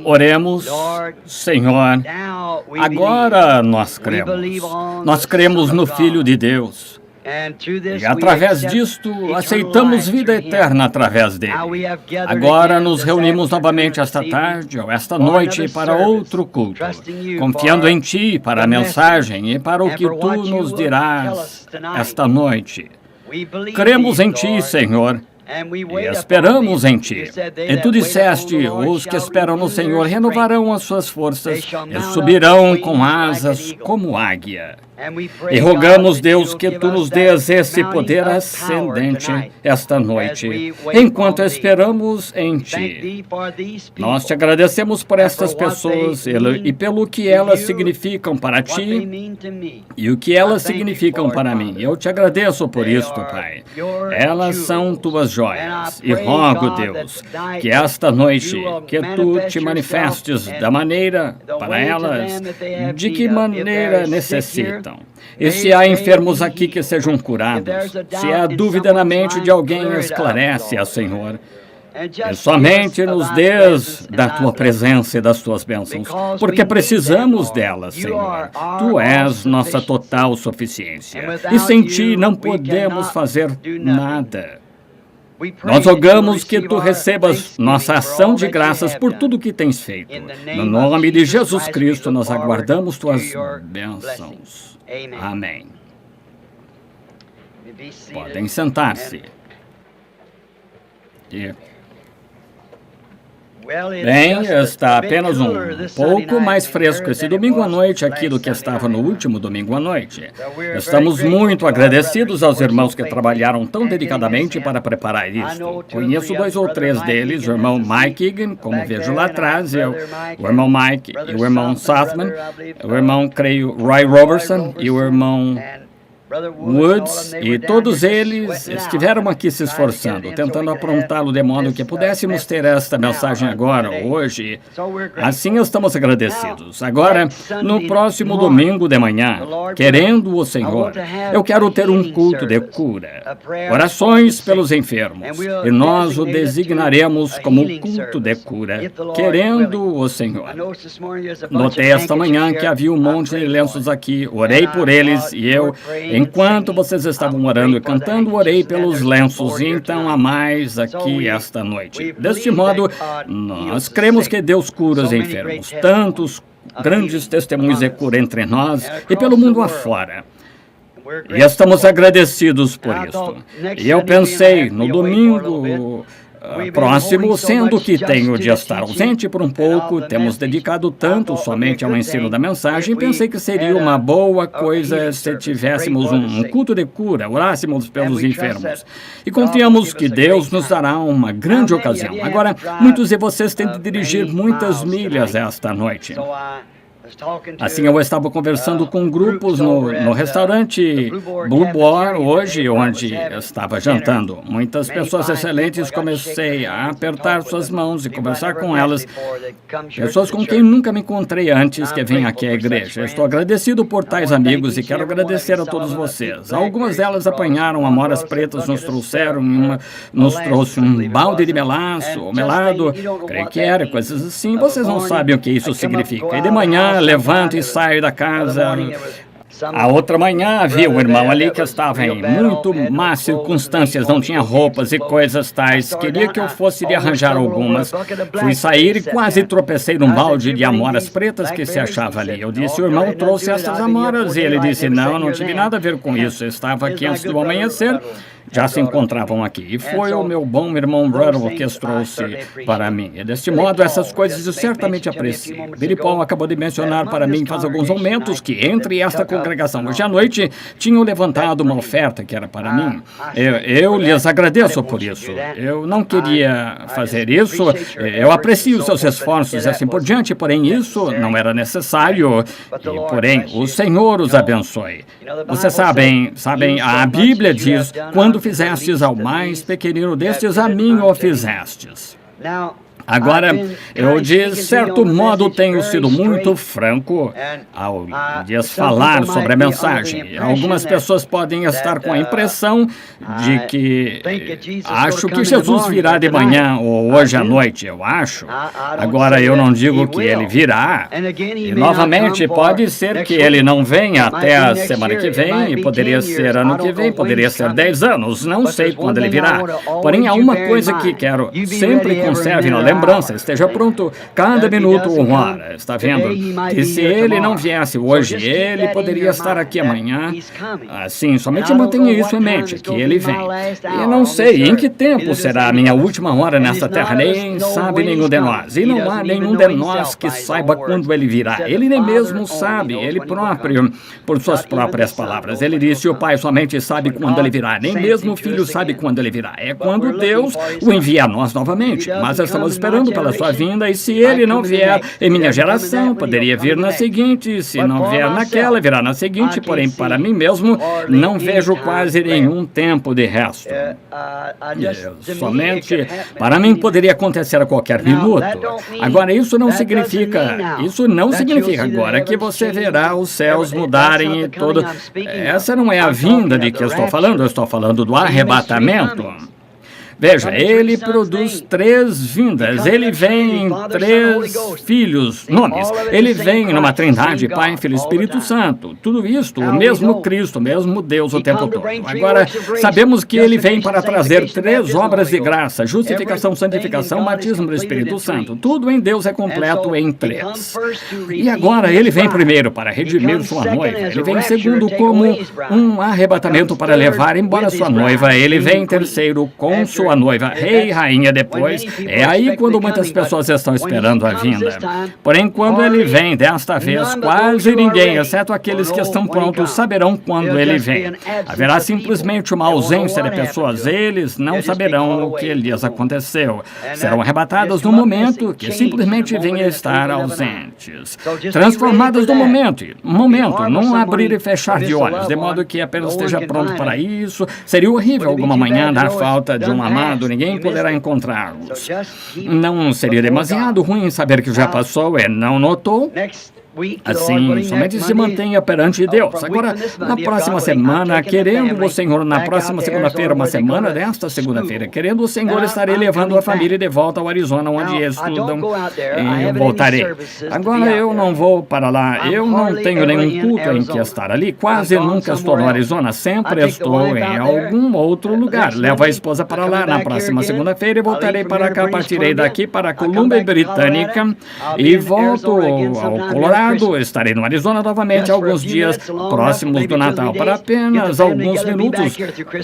Oremos, Senhor, agora nós cremos. Nós cremos no Filho de Deus. E através disto, aceitamos vida eterna através dele. Agora nos reunimos novamente esta tarde ou esta noite para outro culto, confiando em Ti para a mensagem e para o que Tu nos dirás esta noite. Cremos em Ti, Senhor, e esperamos em Ti. E Tu disseste, os que esperam no Senhor renovarão as suas forças e subirão com asas como águia. E rogamos, Deus, que Tu nos dês esse poder ascendente esta noite, enquanto esperamos em Ti. Nós Te agradecemos por estas pessoas e pelo que elas significam para Ti e o que elas significam para mim. Eu Te agradeço por isto, Pai. Elas são Tuas joias. E rogo, Deus, que esta noite, que Tu Te manifestes da maneira para elas, de que maneira necessitam. E se há enfermos aqui que sejam curados, se há dúvida na mente de alguém, esclarece-a, Senhor. E somente nos dês da Tua presença e das Tuas bênçãos, porque precisamos delas, Senhor. Tu és nossa total suficiência. E sem Ti não podemos fazer nada. Nós rogamos que Tu recebas nossa ação de graças por tudo que tens feito. No nome de Jesus Cristo, nós aguardamos Tuas bênçãos. Amém. Podem sentar-se. Bem, está apenas um pouco mais fresco esse domingo à noite aqui do que estava no último domingo à noite. Estamos muito agradecidos aos irmãos que trabalharam tão dedicadamente para preparar isto. Conheço 2 ou 3 deles, o irmão Mike Egan, como vejo lá atrás, o irmão Mike e o irmão Southman, o irmão, creio, Roy Robertson e o irmão Woods, e todos eles estiveram aqui se esforçando, tentando aprontá-lo de modo que pudéssemos ter esta mensagem agora, hoje. Assim estamos agradecidos. Agora, no próximo domingo de manhã, querendo o Senhor, eu quero ter um culto de cura, orações pelos enfermos, e nós o designaremos como culto de cura, querendo o Senhor. Notei esta manhã que havia um monte de lenços aqui, orei por eles e eu, enquanto vocês estavam orando e cantando, orei pelos lenços, e então há mais aqui esta noite. Deste modo, nós cremos que Deus cura os enfermos, tantos grandes testemunhos de cura entre nós e pelo mundo afora. E estamos agradecidos por isso. E eu pensei, no domingo próximo, sendo que tenho de estar ausente por um pouco, temos dedicado tanto somente ao ensino da mensagem, pensei que seria uma boa coisa se tivéssemos um culto de cura, orássemos pelos enfermos. E confiamos que Deus nos dará uma grande ocasião. Agora, muitos de vocês têm de dirigir muitas milhas esta noite. Assim, eu estava conversando com grupos no restaurante Blue Boar hoje, onde estava jantando. Muitas pessoas excelentes, comecei a apertar suas mãos e conversar com elas. Pessoas com quem nunca me encontrei antes que vêm aqui à igreja. Estou agradecido por tais amigos e quero agradecer a todos vocês. Algumas delas apanharam amoras pretas, nos trouxe um balde de melaço, ou melado, creio que era, coisas assim. Vocês não sabem o que isso significa. E de manhã, levanto e saio da casa. A outra manhã havia um irmão ali que estava em muito más circunstâncias, não tinha roupas e coisas tais. Queria que eu fosse lhe arranjar algumas. Fui sair e quase tropecei num balde de amoras pretas que se achava ali. Eu disse, o irmão trouxe essas amoras. E ele disse, não tive nada a ver com isso. Eu estava aqui antes do amanhecer. Já se encontravam aqui. E foi o meu bom irmão Ruddle que as trouxe para mim. E deste modo, essas coisas eu certamente aprecio. Billy Paul acabou de mencionar para mim faz alguns momentos que entre esta congregação hoje à noite tinham levantado uma oferta que era para mim. Eu lhes agradeço por isso. Eu não queria fazer isso. Eu aprecio seus esforços e assim por diante, porém isso não era necessário. E, porém, o Senhor os abençoe. Vocês sabem, a Bíblia diz, quando fizestes ao mais pequenino destes, a mim o fizestes. Agora, eu de certo modo tenho sido muito franco ao lhes falar sobre a mensagem. Algumas pessoas podem estar com a impressão de que acho que Jesus virá de manhã ou hoje à noite, eu acho. Agora, eu não digo que ele virá. E, novamente, pode ser que ele não venha até a semana que vem, e poderia ser ano que vem, poderia ser 10 anos, não sei quando ele virá. Porém, há uma coisa que quero sempre conserve na lembrança, esteja pronto cada minuto ou hora, está vendo? E se ele não viesse hoje, ele poderia estar aqui amanhã. Assim, somente mantenha isso em mente, que ele vem. E não sei em que tempo será a minha última hora nesta terra, nem sabe nenhum de nós. E não há nenhum de nós que saiba quando ele virá. Ele nem mesmo sabe, ele próprio, por suas próprias palavras. Ele disse, o Pai somente sabe quando ele virá, nem mesmo o Filho sabe quando ele virá. É quando Deus o envia a nós novamente. Mas estamos esperando pela sua vinda, e se ele não vier em minha geração, poderia vir na seguinte, se não vier naquela, virá na seguinte, porém para mim mesmo não vejo quase nenhum tempo de resto. Somente para mim poderia acontecer a qualquer minuto. Agora isso não significa agora que você verá os céus mudarem e tudo. Essa não é a vinda de que eu estou falando do arrebatamento. Veja, ele produz 3 vindas, ele vem em 3 filhos, nomes, ele vem numa trindade, Pai, Filho e Espírito Santo, tudo isto, o mesmo Cristo, o mesmo Deus o tempo todo. Agora, sabemos que ele vem para trazer 3 obras de graça, justificação, santificação, batismo do Espírito Santo, tudo em Deus é completo em 3. E agora, ele vem primeiro para redimir sua noiva, ele vem segundo como um arrebatamento para levar embora sua noiva, ele vem terceiro com sua noiva, rei e rainha depois. É aí quando muitas pessoas estão esperando a vinda. Porém, quando ele vem desta vez, quase ninguém, exceto aqueles que estão prontos, saberão quando ele vem. Haverá simplesmente uma ausência de pessoas. Eles não saberão o que lhes aconteceu. Serão arrebatadas no momento que simplesmente vêm a estar ausentes. Transformadas no momento, num abrir e fechar de olhos, de modo que apenas esteja pronto para isso. Seria horrível alguma manhã dar falta de um amado, ninguém poderá encontrá-los. Não seria demasiado ruim saber que já passou e não notou? Assim, somente se mantenha perante Deus. Agora, na próxima semana, querendo o Senhor, na próxima segunda-feira, uma semana desta segunda-feira, querendo o Senhor, estarei levando a família de volta ao Arizona, onde estudam, e eu voltarei. Agora, eu não vou para lá, eu não tenho nenhum culto em que estar ali, quase nunca estou no Arizona, sempre estou em algum outro lugar. Levo a esposa para lá na próxima segunda-feira e voltarei para cá, partirei daqui para a Colômbia Britânica e volto ao Colorado. Estarei no Arizona novamente alguns dias próximos do Natal, para apenas alguns minutos,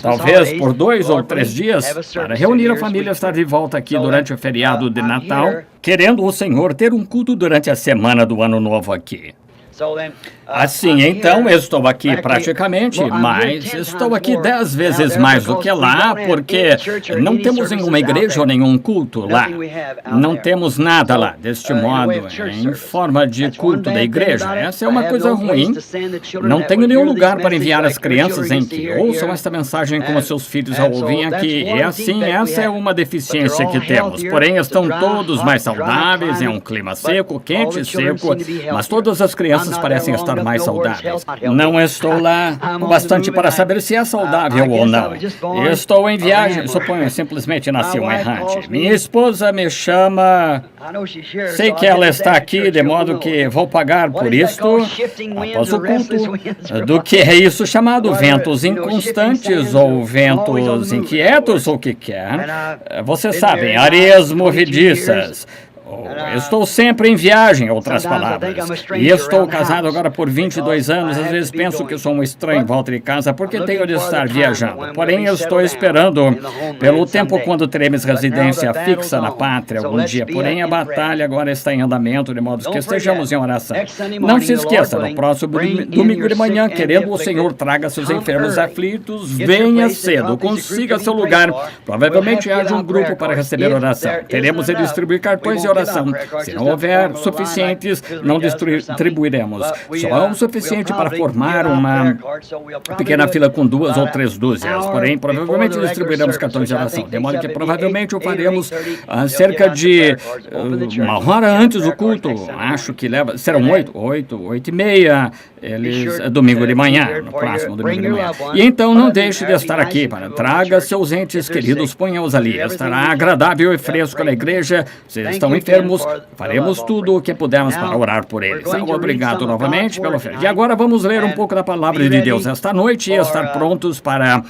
talvez por 2 ou 3 dias, para reunir a família e estar de volta aqui durante o feriado de Natal, querendo o Senhor ter um culto durante a semana do Ano Novo aqui. Assim, então, eu estou aqui praticamente, mas estou aqui 10 vezes mais do que lá, porque não temos nenhuma igreja ou nenhum culto lá. Não temos nada lá, deste modo, em forma de culto da igreja. Essa é uma coisa ruim. Não tenho nenhum lugar para enviar as crianças em que ouçam esta mensagem como seus filhos a ouvem aqui. E assim, essa é uma deficiência que temos. Porém, estão todos mais saudáveis, é um clima seco, quente e seco, mas todas as crianças parecem estar mais saudáveis. Não estou lá o bastante para saber se é saudável ou não. Estou em viagem, suponho simplesmente nasci um errante. Minha esposa me chama... Sei que ela está aqui, de modo que vou pagar por isto após o culto. Do que é isso chamado ventos inconstantes ou ventos inquietos ou o que quer. Vocês sabem, areias movediças. Estou sempre em viagem, outras palavras. E estou casado agora por 22 anos. Às vezes penso que sou um estranho em volta de casa porque tenho de estar viajando. Porém, eu estou esperando pelo tempo quando teremos residência fixa na pátria algum dia. Porém, a batalha agora está em andamento, de modo que estejamos em oração. Não se esqueça, no próximo domingo de manhã, querendo o Senhor, traga seus enfermos aflitos, venha cedo, consiga seu lugar. Provavelmente haja um grupo para receber oração. Teremos de distribuir cartões e oração. Se não houver suficientes, não distribuiremos. Só é o suficiente para formar uma pequena fila com 2 ou 3 dúzias. Porém, provavelmente distribuiremos cartões de oração. De modo que provavelmente o faremos cerca de 1 hora antes do culto. Acho que serão 8 e meia. Domingo de manhã, no próximo domingo de manhã. E então não deixe de estar aqui. Traga seus entes queridos, ponha-os ali. Estará agradável e fresco na igreja. Se estão enfermos, faremos tudo o que pudermos para orar por eles. Obrigado novamente pela oferta. E agora vamos ler um pouco da palavra de Deus esta noite e estar prontos para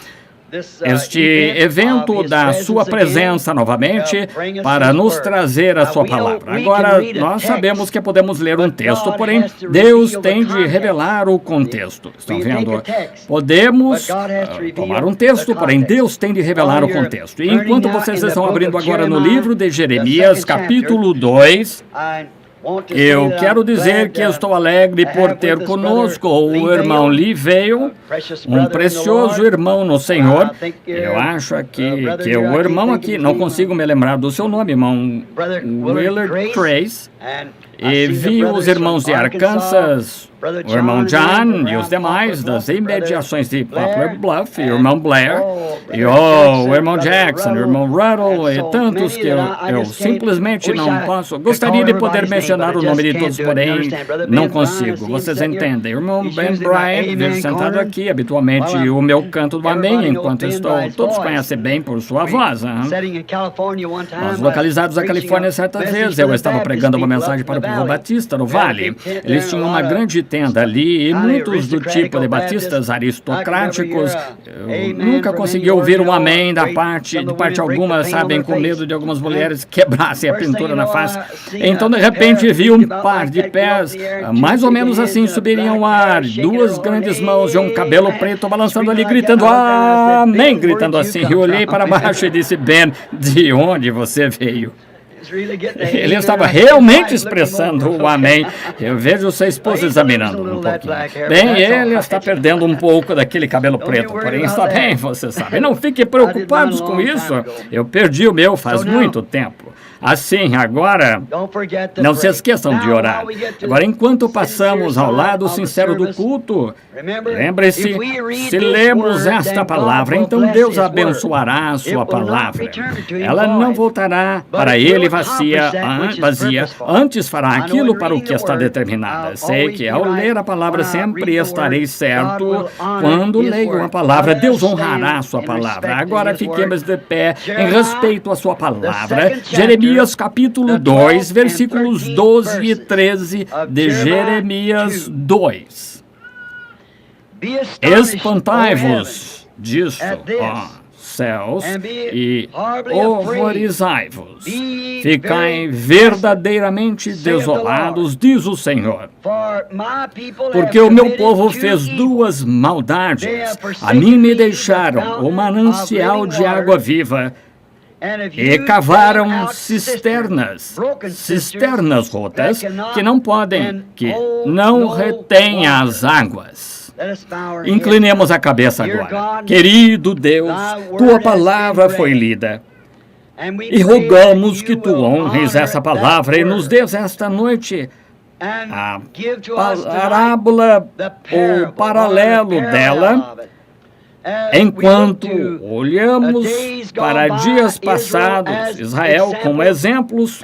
este evento da sua presença novamente, para nos trazer a sua palavra. Agora, nós sabemos que podemos ler um texto, porém, Deus tem de revelar o contexto. Estão vendo? Podemos tomar um texto, porém, Deus tem de revelar o contexto. E enquanto vocês estão abrindo agora no livro de Jeremias, capítulo 2, eu quero dizer que estou alegre por ter conosco o irmão Lee Vail, um precioso irmão no Senhor. Eu acho que o irmão aqui, não consigo me lembrar do seu nome, irmão Willard Trace. E vi os irmãos de Arkansas, o irmão John e os demais das imediações de Poplar Bluff, e o irmão Blair, e o irmão Jackson, o irmão Ruddle, e tantos que eu simplesmente não posso. Gostaria de poder mencionar o nome de todos, porém não consigo. Vocês entendem? O irmão Ben Bryant vive sentado aqui, habitualmente o meu canto do amém, enquanto estou. Todos conhecem bem por sua voz. Nós localizados na Califórnia certas vezes, eu estava pregando uma mensagem para o povo batista no Vale. Eles tinham uma grande tenda ali e muitos do tipo de batistas aristocráticos nunca consegui ouvir um amém de parte alguma, sabem, com medo de algumas mulheres quebrassem a pintura na face. Então, de repente, vi um par de pés, mais ou menos assim, subiriam ao ar, 2 grandes mãos e um cabelo preto balançando ali, gritando amém, gritando assim. Eu olhei para baixo e disse: Ben, de onde você veio? Ele estava realmente expressando o amém. Eu vejo sua esposa examinando um pouquinho. Bem, ele está perdendo um pouco daquele cabelo preto, porém está bem, você sabe. Não fiquem preocupados com isso. Eu perdi o meu faz muito tempo. Assim, agora, não se esqueçam de orar. Agora, enquanto passamos ao lado sincero do culto, lembre-se, se lemos esta palavra, então Deus abençoará a sua palavra. Ela não voltará para ele vazia, antes fará aquilo para o que está determinada. Sei que ao ler a palavra sempre estarei certo. Quando leio a palavra, Deus honrará a sua palavra. Agora fiquemos de pé em respeito à sua palavra. Jeremias capítulo 2, versículos 12 e 13 de Jeremias 2. Espantai-vos disto, ó céus, e horrorizai-vos. Ficai verdadeiramente desolados, diz o Senhor. Porque o meu povo fez 2 maldades. A mim me deixaram o manancial de água viva, e cavaram cisternas rotas que não retêm as águas. Inclinemos a cabeça agora. Querido Deus, tua palavra foi lida. E rogamos que tu honres essa palavra e nos dês esta noite a parábola ou paralelo dela, enquanto olhamos para dias passados, Israel, como exemplos,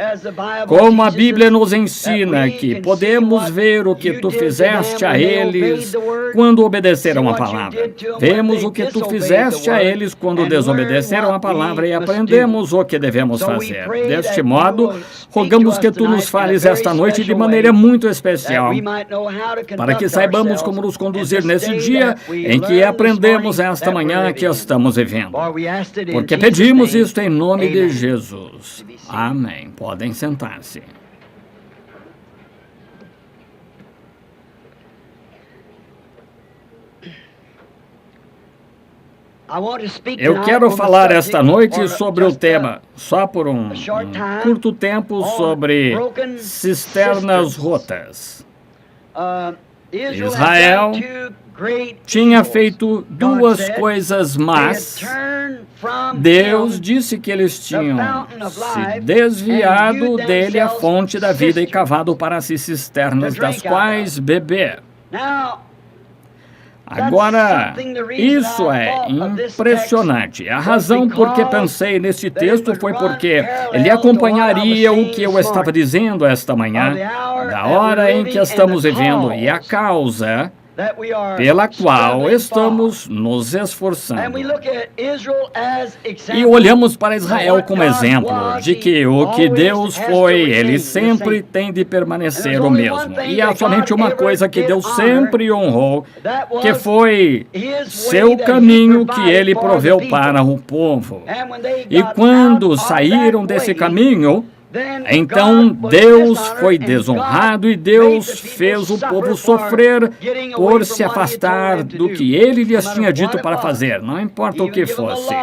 como a Bíblia nos ensina que podemos ver o que tu fizeste a eles quando obedeceram a palavra. Vemos o que tu fizeste a eles quando desobedeceram a palavra e aprendemos o que devemos fazer. Deste modo, rogamos que tu nos fales esta noite de maneira muito especial, para que saibamos como nos conduzir nesse dia em que aprendemos esta manhã que estamos vivendo. Porque pedimos isto em nome de Jesus. Amém. Podem sentar-se. Eu quero falar esta noite sobre o tema, só por um curto tempo, sobre cisternas rotas. Israel tinha feito duas coisas más. Deus disse que eles tinham se desviado dele a fonte da vida e cavado para si cisternas das quais beber. Agora, isso é impressionante. A razão por que pensei nesse texto foi porque ele acompanharia o que eu estava dizendo esta manhã, da hora em que estamos vivendo e a causa pela qual estamos nos esforçando. E olhamos para Israel como exemplo de que o que Deus foi, ele sempre tem de permanecer o mesmo. E há somente uma coisa que Deus sempre honrou, que foi seu caminho que ele proveu para o povo. E quando saíram desse caminho, então Deus foi desonrado e Deus fez o povo sofrer por se afastar do que ele lhes tinha dito para fazer, não importa o que fosse.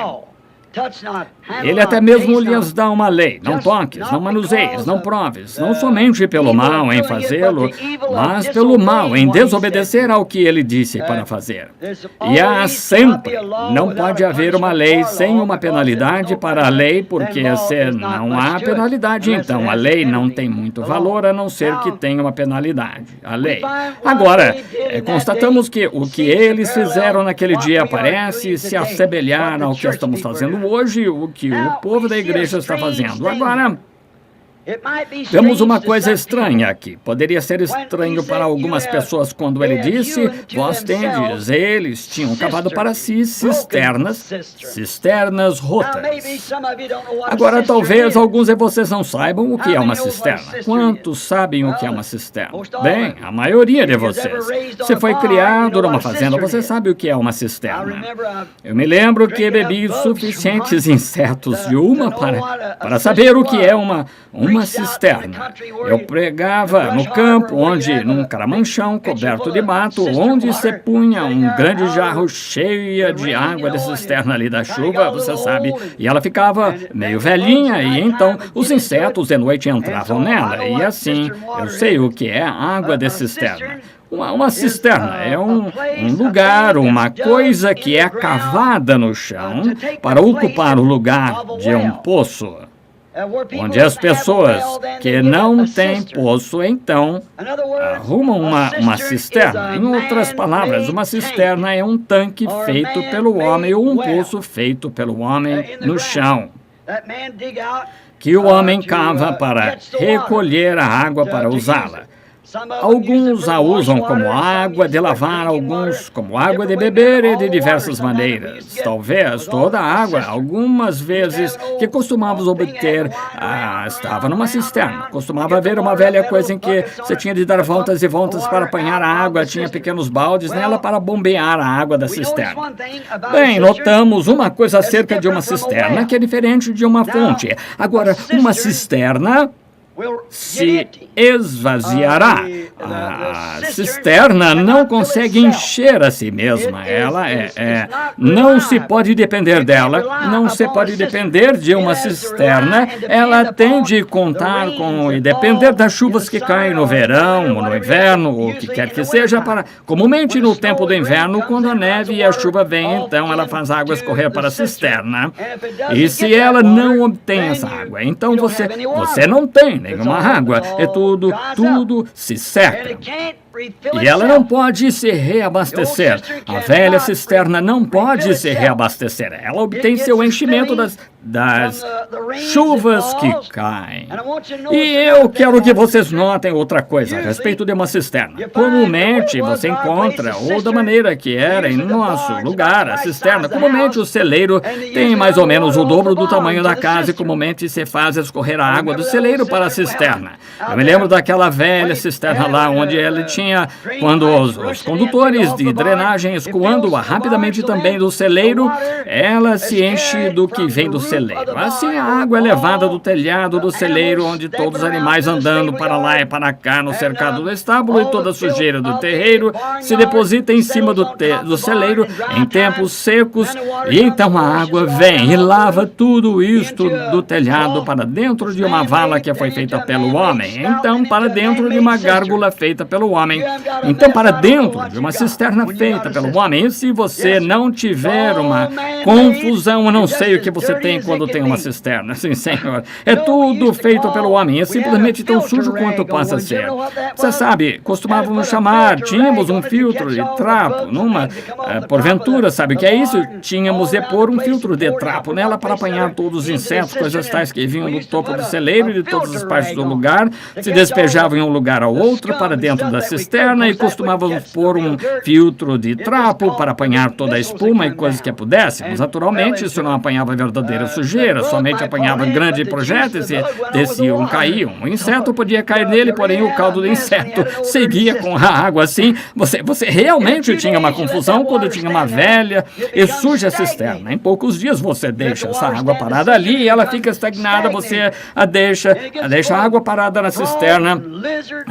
Ele até mesmo lhes dá uma lei: não toques, não manuseies, não proves, não somente pelo mal em fazê-lo, mas pelo mal em desobedecer ao que ele disse para fazer. E há sempre, não pode haver uma lei sem uma penalidade para a lei, porque se não há penalidade, então a lei não tem muito valor, a não ser que tenha uma penalidade, a lei. Agora, constatamos que o que eles fizeram naquele dia parece se assemelhar ao que estamos fazendo hoje, o que o povo da igreja está fazendo. Agora, vemos uma coisa estranha aqui. Poderia ser estranho para algumas pessoas quando ele disse: vós tendes, eles tinham cavado para si cisternas rotas. Agora, talvez alguns de vocês não saibam o que é uma cisterna. Quantos sabem o que é uma cisterna? Bem, a maioria de vocês. Se foi criado numa fazenda, você sabe o que é uma cisterna. Eu me lembro que bebi suficientes insetos de uma para saber o que é uma cisterna. Eu pregava no campo, num caramanchão coberto de mato, onde se punha um grande jarro cheio de água de cisterna ali da chuva, você sabe, e ela ficava meio velhinha, e então os insetos de noite entravam nela, e assim, eu sei o que é água de cisterna. Uma cisterna é um lugar, uma coisa que é cavada no chão para ocupar o lugar de um poço. Onde as pessoas que não têm poço, então, arrumam uma cisterna. Em outras palavras, uma cisterna é um tanque feito pelo homem ou um poço feito pelo homem no chão, que o homem cava para recolher a água para usá-la. Alguns a usam como água de lavar, alguns como água de beber e de diversas maneiras. Talvez toda a água, algumas vezes, que costumávamos obter, estava numa cisterna. Costumava haver uma velha coisa em que você tinha de dar voltas e voltas para apanhar a água, tinha pequenos baldes nela para bombear a água da cisterna. Bem, notamos uma coisa acerca de uma cisterna que é diferente de uma fonte. Agora, uma cisterna se esvaziará. A cisterna não consegue encher a si mesma. Ela não se pode depender dela, não se pode depender de uma cisterna. Ela tem de contar com e depender das chuvas que caem no verão ou no inverno, o que quer que seja. Comumente no tempo do inverno, quando a neve e a chuva vêm, então ela faz a água escorrer para a cisterna. E se ela não obtém essa água, então você não tem nenhuma água, tudo se seca. E ela não pode se reabastecer. A velha cisterna não pode se reabastecer. Ela obtém seu enchimento das chuvas que caem. E eu quero que vocês notem outra coisa a respeito de uma cisterna. Comumente você encontra, ou da maneira que era em nosso lugar, a cisterna. Comumente o celeiro tem mais ou menos o dobro do tamanho da casa e comumente se faz escorrer a água do celeiro para a cisterna. Eu me lembro daquela velha cisterna lá onde ela tinha, quando os condutores de drenagem escoando-a rapidamente também do celeiro, ela se enche do que vem do celeiro celeiro. Assim a água é levada do telhado do celeiro, onde todos os animais andando para lá e para cá no cercado do estábulo, e toda a sujeira do terreiro se deposita em cima do celeiro em tempos secos, e então a água vem e lava tudo isto do telhado para dentro de uma vala que foi feita pelo homem, então para dentro de uma gárgula feita pelo homem, então para dentro de uma cisterna feita pelo homem. E se você não tiver uma confusão, eu não sei o que você tem quando tem uma cisterna. Sim, senhor. É tudo feito pelo homem. É simplesmente tão sujo quanto possa ser. Você sabe, costumávamos tínhamos um filtro de trapo, porventura, sabe o que é isso? Tínhamos de pôr um filtro de trapo nela para apanhar todos os insetos, coisas tais que vinham do topo do celeiro e de todas as partes do lugar, se despejavam em um lugar ao outro para dentro da cisterna, e costumávamos pôr um filtro de trapo para apanhar toda a espuma e coisas que pudéssemos. Naturalmente, isso não apanhava verdadeira sujeira, somente apanhava grandes projéteis e desciam, caíam. O inseto podia cair nele, porém o caldo do inseto seguia com a água. Assim, você realmente tinha uma confusão quando tinha uma velha e suja cisterna. Em poucos dias você deixa essa água parada ali e ela fica estagnada, você deixa a água parada na cisterna,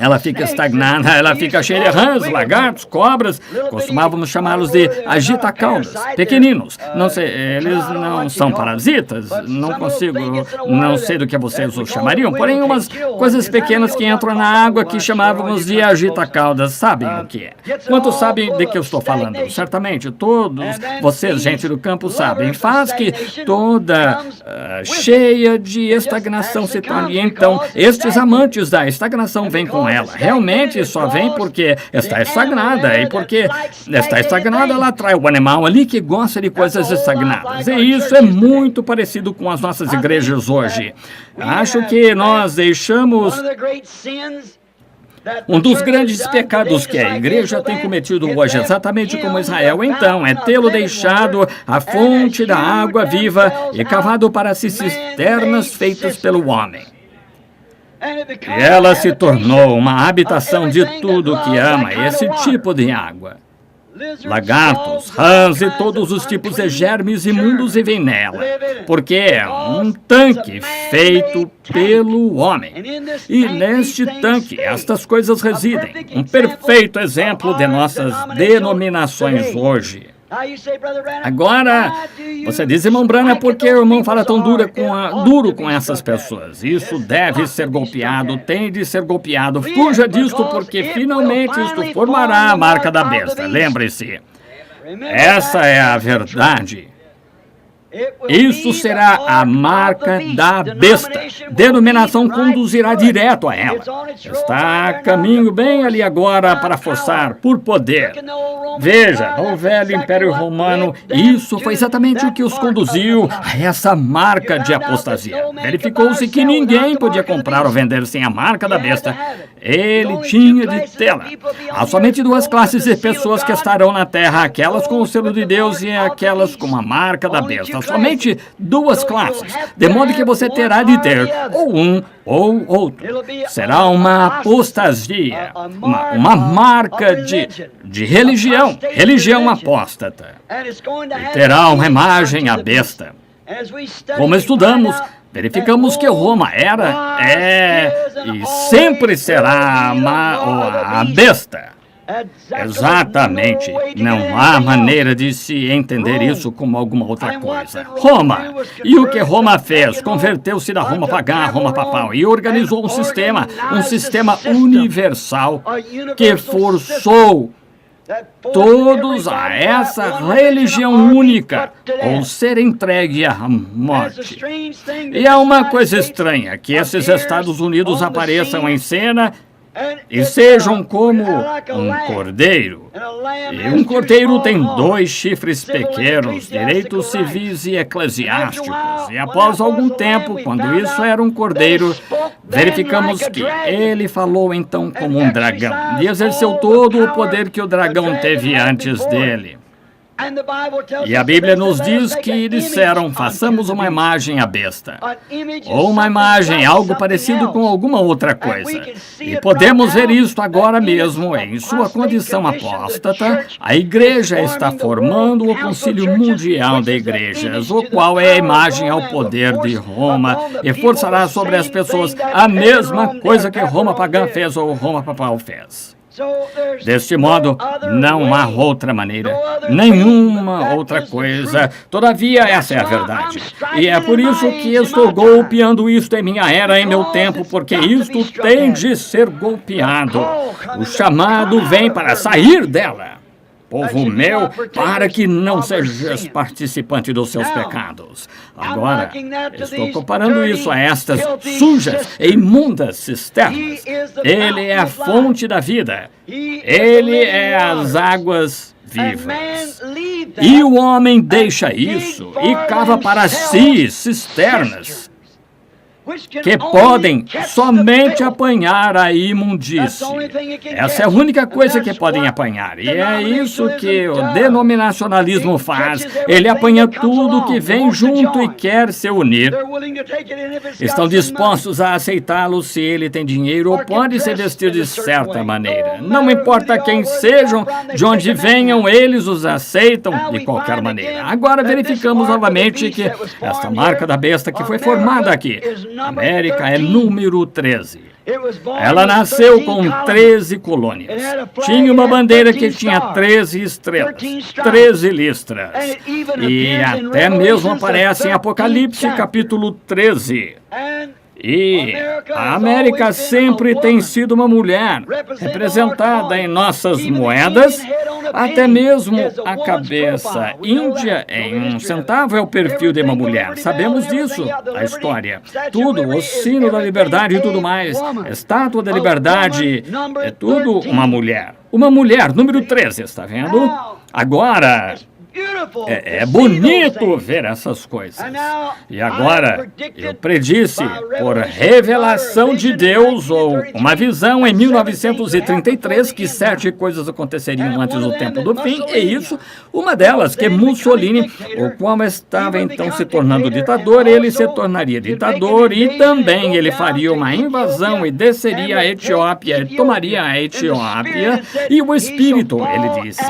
ela fica estagnada, ela fica cheia de rãs, lagartos, cobras, costumávamos chamá-los de agitacaudas, pequeninos. Não sei, eles não são parasitas, não sei do que vocês os chamariam, porém umas coisas pequenas que entram na água que chamávamos de agitacaudas. Sabem o que é? Quantos sabem de que eu estou falando? Certamente todos vocês, gente do campo, sabem. Faz que toda cheia de estagnação se torne. Então, estes amantes da estagnação vêm com ela. Realmente só vem porque está estagnada, e porque está estagnada, ela atrai o animal ali que gosta de coisas estagnadas. E isso é muito parecido com as nossas igrejas hoje. Acho que nós deixamos um dos grandes pecados que a igreja tem cometido hoje, exatamente como Israel, então, é tê-lo deixado a fonte da água viva e cavado para si cisternas feitas pelo homem. E ela se tornou uma habitação de tudo que ama esse tipo de água. Lagartos, rãs e todos os tipos de germes imundos vivem nela, porque é um tanque feito pelo homem. E neste tanque, estas coisas residem. Um perfeito exemplo de nossas denominações hoje. Agora, você diz, irmão Branham, por que o irmão fala tão duro com essas pessoas? Isso deve ser golpeado, tem de ser golpeado. Fuja disto, porque finalmente isto formará a marca da besta. Lembre-se, essa é a verdade. Isso será a marca da besta. Denominação conduzirá direto a ela. Está a caminho bem ali agora para forçar por poder. Veja, no velho Império Romano, isso foi exatamente o que os conduziu a essa marca de apostasia. Verificou-se que ninguém podia comprar ou vender sem a marca da besta. Ele tinha de tê-la. Há somente duas classes de pessoas que estarão na terra, aquelas com o selo de Deus e aquelas com a marca da besta. Somente duas classes, de modo que você terá de ter ou um ou outro. Será uma apostasia, uma marca de religião apóstata. E terá uma imagem à besta. Como estudamos, verificamos que Roma e sempre será a besta. Exatamente. Não há maneira de se entender isso como alguma outra coisa. Roma. E o que Roma fez? Converteu-se da Roma pagã à Roma papal e organizou um sistema universal que forçou todos a essa religião única ou ser entregue à morte. E há uma coisa estranha, que esses Estados Unidos apareçam em cena e sejam como um cordeiro. E um cordeiro tem 2 chifres pequenos, direitos civis e eclesiásticos. E após algum tempo, quando isso era um cordeiro, verificamos que ele falou então como um dragão e exerceu todo o poder que o dragão teve antes dele. E a Bíblia nos diz que disseram, façamos uma imagem à besta. Ou uma imagem, algo parecido com alguma outra coisa. E podemos ver isto agora mesmo, em sua condição apóstata. A igreja está formando o Concílio Mundial de Igrejas, o qual é a imagem ao poder de Roma e forçará sobre as pessoas a mesma coisa que Roma pagã fez ou Roma papal fez. Deste modo, não há outra maneira, nenhuma outra coisa. Todavia, essa é a verdade. E é por isso que estou golpeando isto em minha era, em meu tempo, porque isto tem de ser golpeado. O chamado vem para sair dela. Povo meu, para que não sejas participante dos seus pecados. Agora, estou comparando isso a estas sujas e imundas cisternas. Ele é a fonte da vida. Ele é as águas vivas. E o homem deixa isso e cava para si cisternas que podem somente apanhar a imundície. Essa é a única coisa que podem apanhar. E é isso que o denominacionalismo faz. Ele apanha tudo que vem junto e quer se unir. Estão dispostos a aceitá-lo se ele tem dinheiro ou pode se vestir de certa maneira. Não importa quem sejam, de onde venham, eles os aceitam de qualquer maneira. Agora verificamos novamente que esta marca da besta que foi formada aqui, América, é número 13. Ela nasceu com 13 colônias. Tinha uma bandeira que tinha 13 estrelas, 13 listras. E até mesmo aparece em Apocalipse, capítulo 13. E a América sempre tem sido uma mulher, representada em nossas moedas, até mesmo a cabeça índia em 1 centavo é o perfil de uma mulher. Sabemos disso, a história. Tudo, o sino da liberdade e tudo mais, a estátua da liberdade, é tudo uma mulher. Uma mulher, número 13, está vendo? Agora, é bonito ver essas coisas. E agora, eu predisse, por revelação de Deus, ou uma visão em 1933, que 7 coisas aconteceriam antes do tempo do fim, e isso, uma delas, que Mussolini, o qual estava então se tornando ditador, ele se tornaria ditador e também ele faria uma invasão e desceria a Etiópia, e tomaria a Etiópia, e o Espírito, ele disse,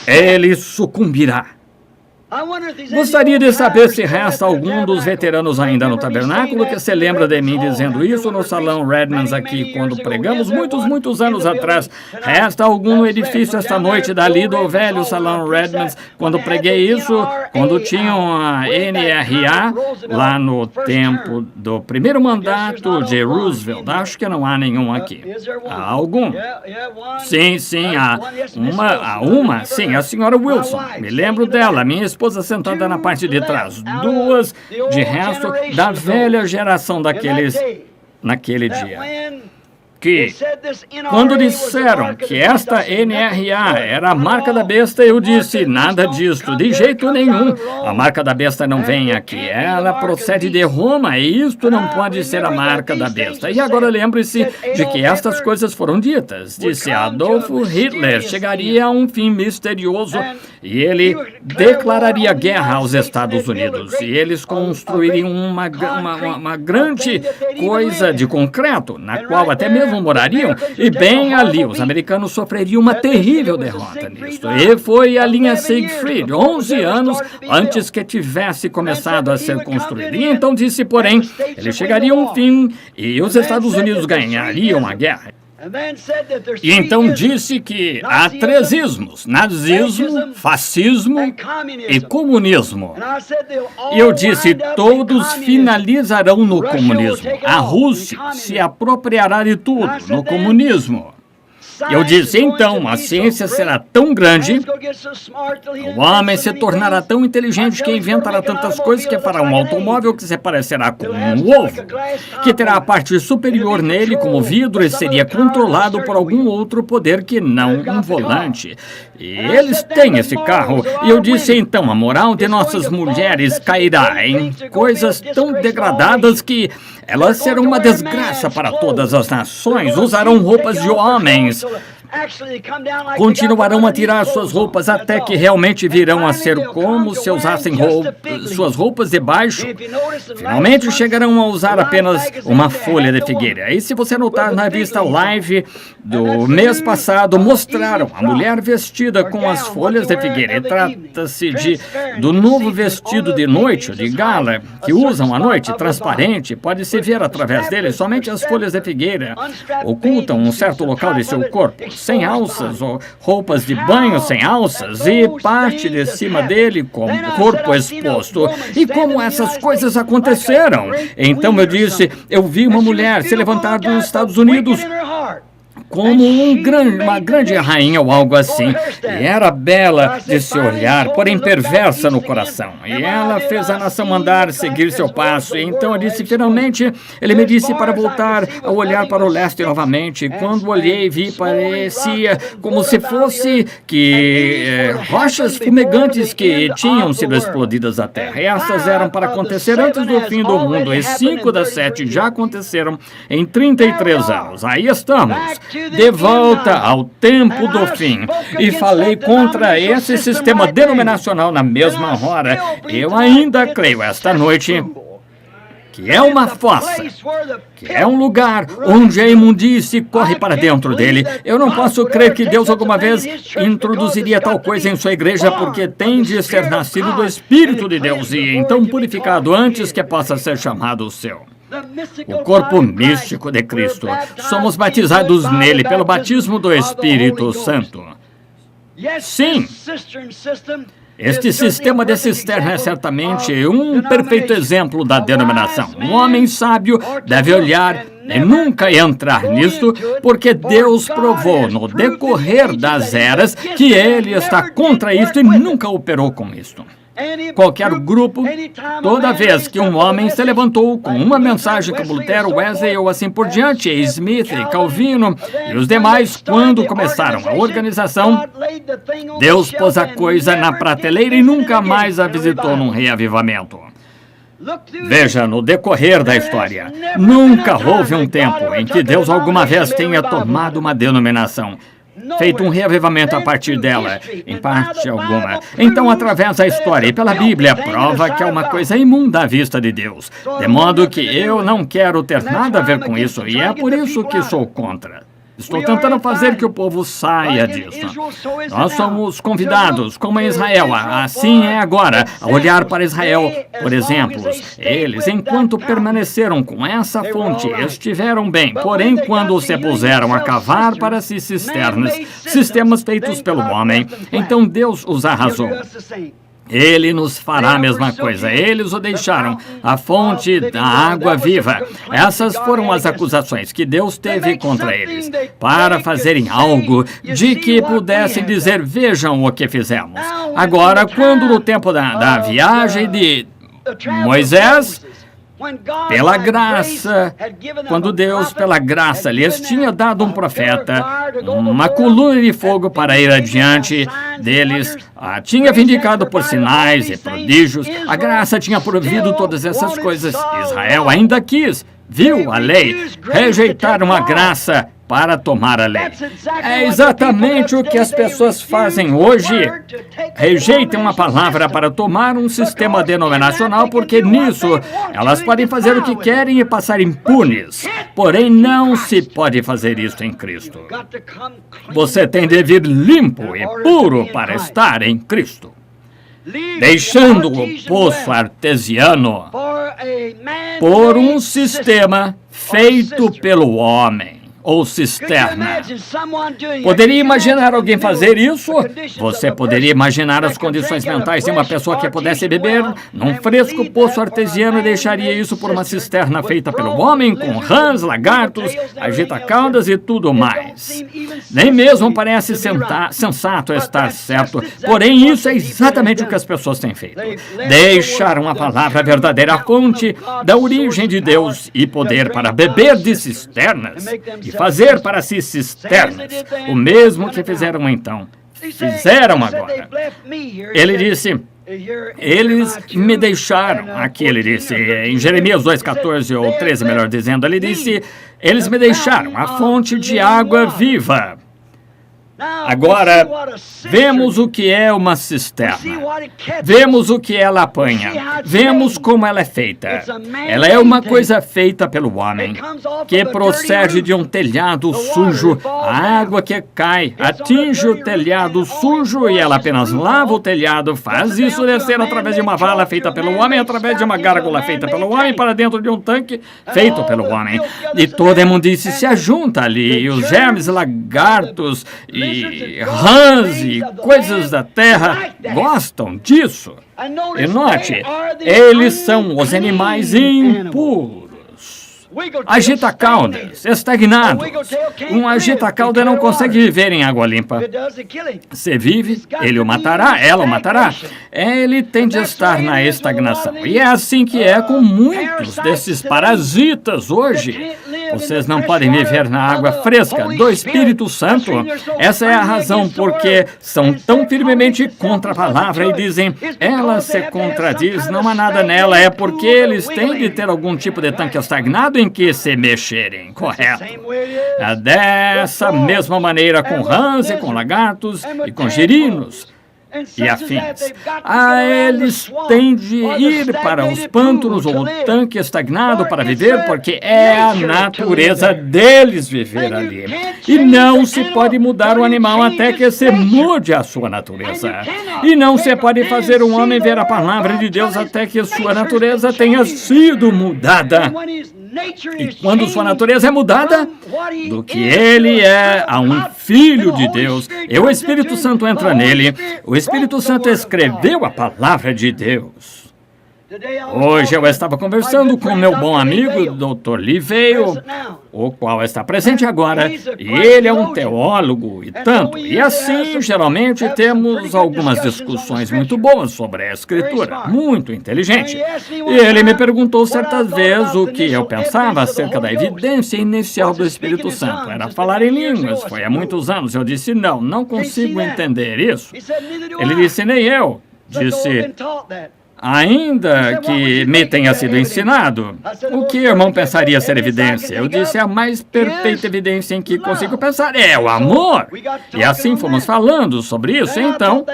ele sucumbirá. Gostaria de saber se resta algum dos veteranos ainda no tabernáculo que se lembra de mim dizendo isso no salão Redmans aqui, quando pregamos muitos anos atrás. Resta algum no edifício esta noite dali do velho salão Redmans, quando preguei isso, quando tinham a NRA lá no tempo do primeiro mandato de Roosevelt. Acho que não há nenhum aqui. Há algum? Sim, há uma, sim, a senhora Wilson. Me lembro dela, minha esposa sentada na parte de trás. 2, de resto, da velha geração daqueles naquele dia. Que, quando disseram que esta NRA era a marca da besta, eu disse, nada disso, de jeito nenhum. A marca da besta não vem aqui, ela procede de Roma, e isto não pode ser a marca da besta. E agora lembre-se de que estas coisas foram ditas. Disse Adolfo Hitler chegaria a um fim misterioso e ele declararia guerra aos Estados Unidos. E eles construiriam uma grande coisa de concreto, na qual até mesmo morariam, e bem ali os americanos sofreriam uma terrível derrota nisto. E foi a linha Siegfried, 11 anos antes que tivesse começado a ser construída. E então disse, porém, ele chegaria a um fim e os Estados Unidos ganhariam a guerra. E então disse que há 3 ismos: nazismo, fascismo e comunismo. E eu disse, todos finalizarão no comunismo. A Rússia se apropriará de tudo no comunismo. Eu disse, então, a ciência será tão grande, o homem se tornará tão inteligente que inventará tantas coisas que fará um automóvel que se parecerá com um ovo, que terá a parte superior nele como vidro e seria controlado por algum outro poder que não um volante. E eles têm esse carro. E eu disse, então, a moral de nossas mulheres cairá em coisas tão degradadas que elas serão uma desgraça para todas as nações, usarão roupas de homens, continuarão a tirar suas roupas até que realmente virão a ser como se usassem suas roupas de baixo. Finalmente chegarão a usar apenas uma folha de figueira. E se você notar na revista Live do mês passado, mostraram a mulher vestida com as folhas de figueira. E trata-se do novo vestido de noite, de gala, que usam à noite, transparente, pode-se ver através dele. Somente as folhas de figueira ocultam um certo local de seu corpo, sem alças, ou roupas de banho sem alças, e parte de cima dele com o corpo exposto. E como essas coisas aconteceram? Então eu disse, eu vi uma mulher se levantar dos Estados Unidos como uma grande rainha ou algo assim. E era bela de se olhar, porém perversa no coração. E ela fez a nação mandar seguir seu passo. E então eu disse, finalmente, ele me disse para voltar a olhar para o leste novamente. E quando olhei, vi, parecia como se fosse rochas fumegantes que tinham sido explodidas da terra. E essas eram para acontecer antes do fim do mundo. E 5 das 7 já aconteceram em 33 anos. Aí estamos, de volta ao tempo do fim. E falei contra esse sistema denominacional na mesma hora. Eu ainda creio esta noite que é uma fossa, que é um lugar onde a imundície corre para dentro dele. Eu não posso crer que Deus alguma vez introduziria tal coisa em sua igreja, porque tem de ser nascido do Espírito de Deus e então purificado antes que possa ser chamado o seu. O corpo místico de Cristo. Somos batizados nele pelo batismo do Espírito Santo. Sim, este sistema de cisterna é certamente um perfeito exemplo da denominação. Um homem sábio deve olhar e nunca entrar nisto, porque Deus provou no decorrer das eras que ele está contra isto e nunca operou com isto. Qualquer grupo, toda vez que um homem se levantou com uma mensagem como Lutero, Wesley ou assim por diante, Smith, Calvino e os demais, quando começaram a organização, Deus pôs a coisa na prateleira e nunca mais a visitou num reavivamento. Veja, no decorrer da história, nunca houve um tempo em que Deus alguma vez tenha tomado uma denominação, feito um reavivamento a partir dela, em parte alguma. Então, através da história e pela Bíblia, prova que é uma coisa imunda à vista de Deus. De modo que eu não quero ter nada a ver com isso, e é por isso que sou contra. Estou tentando fazer que o povo saia disso. Nós somos convidados, como em Israel, assim é agora, a olhar para Israel, por exemplo. Eles, enquanto permaneceram com essa fonte, estiveram bem. Porém, quando se puseram a cavar para si cisternas, sistemas feitos pelo homem, então Deus os arrasou. Ele nos fará a mesma coisa. Eles o deixaram, a fonte da água viva. Essas foram as acusações que Deus teve contra eles, para fazerem algo de que pudessem dizer, vejam o que fizemos. Agora, quando no tempo da viagem de Moisés, pela graça, quando Deus, pela graça, lhes tinha dado um profeta, uma coluna de fogo para ir adiante deles, tinha vindicado por sinais e prodígios, a graça tinha provido todas essas coisas. Israel ainda quis, viu a lei, rejeitaram a graça para tomar a lei. É exatamente o que as pessoas fazem hoje. Rejeitam a palavra para tomar um sistema denominacional, porque nisso elas podem fazer o que querem e passar impunes. Porém, não se pode fazer isso em Cristo. Você tem de vir limpo e puro para estar em Cristo, deixando o poço artesiano por um sistema feito pelo homem, ou cisterna. Poderia imaginar alguém fazer isso? Você poderia imaginar as condições mentais de uma pessoa que pudesse beber num fresco poço artesiano e deixaria isso por uma cisterna feita pelo homem, com rãs, lagartos, agita-caudas e tudo mais. Nem mesmo parece sensato estar certo, porém isso é exatamente o que as pessoas têm feito. Deixaram a palavra verdadeira, a fonte da origem de Deus e poder para beber de cisternas e fazer para si cisternas, o mesmo que fizeram então. Fizeram agora. Ele disse, eles me deixaram, aqui ele disse, em Jeremias 2,14 ou 13, melhor dizendo, ele disse, eles me deixaram a fonte de água viva. Agora, vemos o que é uma cisterna. Vemos o que ela apanha. Vemos como ela é feita. Ela é uma coisa feita pelo homem, que procede de um telhado sujo. A água que cai atinge o telhado sujo e ela apenas lava o telhado. Faz isso descer através de uma vala feita pelo homem, através de uma gárgula feita pelo homem, para dentro de um tanque feito pelo homem. E toda a imundície se ajunta ali. E os germes, lagartos e rãs e coisas da terra gostam disso. E note, eles são os animais impuros. Agita-caudas, estagnados. Um agita-cauda não consegue viver em água limpa. Se vive, ele o matará, ela o matará. Ele tende a estar na estagnação. E é assim que é com muitos desses parasitas hoje. Vocês não podem viver na água fresca do Espírito Santo. Essa é a razão porque são tão firmemente contra a palavra e dizem, ela se contradiz, não há nada nela. É porque eles têm de ter algum tipo de tanque estagnado em que se mexerem, correto? É dessa mesma maneira com rãs e com lagartos e com girinos e afins. Eles têm de ir para os pântanos ou o tanque estagnado para viver, porque é a natureza deles viver ali. E não se pode mudar o animal até que se mude a sua natureza. E não se pode fazer um homem ver a palavra de Deus até que sua natureza tenha sido mudada. E quando sua natureza é mudada do que ele é a um filho de Deus, e o Espírito Santo entra nele, o Espírito Santo escreveu a palavra de Deus. Hoje eu estava conversando com meu bom amigo, Dr. Lee Vail, o qual está presente agora, e ele é um teólogo e tanto. E assim, geralmente, temos algumas discussões muito boas sobre a Escritura, muito inteligente. E ele me perguntou certas vezes o que eu pensava acerca da evidência inicial do Espírito Santo. Era falar em línguas, foi há muitos anos. Eu disse, não consigo entender isso. Ele disse, nem eu. Disse, ainda que me tenha sido ensinado, o que o irmão pensaria ser evidência? Eu disse, a mais perfeita evidência em que consigo pensar é o amor. E assim fomos falando sobre isso, então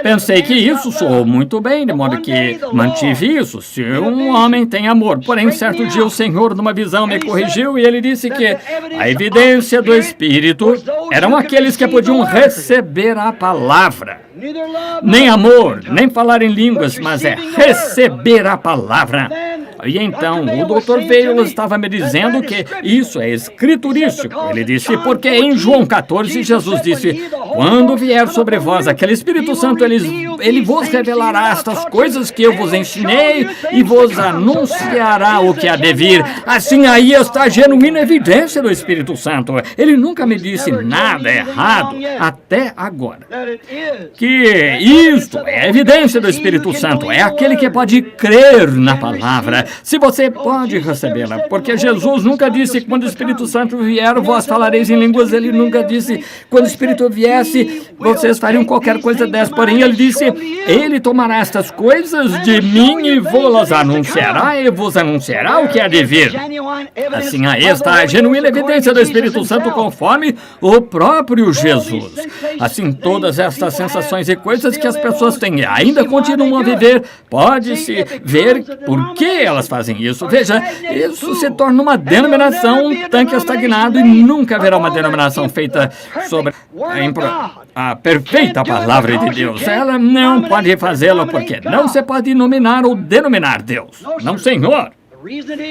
pensei que isso soou muito bem, de modo que mantive isso. Se um homem tem amor, porém, certo dia o Senhor, numa visão, me corrigiu e ele disse que a evidência do Espírito eram aqueles que podiam receber a palavra. Nem amor, nem falar em línguas, mas é receber a palavra. E então, o doutor Vail estava me dizendo que isso é escriturístico. Ele disse, porque em João 14, Jesus disse, quando vier sobre vós aquele Espírito Santo, ele vos revelará estas coisas que eu vos ensinei e vos anunciará o que há de vir. Assim aí está a genuína evidência do Espírito Santo. Ele nunca me disse nada errado até agora. Que isto é a evidência do Espírito Santo. É aquele que pode crer na palavra. Se você pode recebê-la, porque Jesus nunca disse, quando o Espírito Santo vier, vós falareis em línguas. Ele nunca disse, quando o Espírito viesse, vocês fariam qualquer coisa dessa. Porém, ele disse, ele tomará estas coisas de mim e vos anunciará, e vos anunciará o que há de vir. Assim, aí está a genuína evidência do Espírito Santo conforme o próprio Jesus. Assim, todas estas sensações e coisas que as pessoas têm e ainda continuam a viver, pode-se ver por que elas fazem isso. Veja, isso se torna uma denominação, um tanque estagnado, e nunca haverá uma denominação feita sobre a perfeita palavra de Deus. Ela não pode fazê-lo porque não se pode nominar ou denominar Deus. Não, Senhor.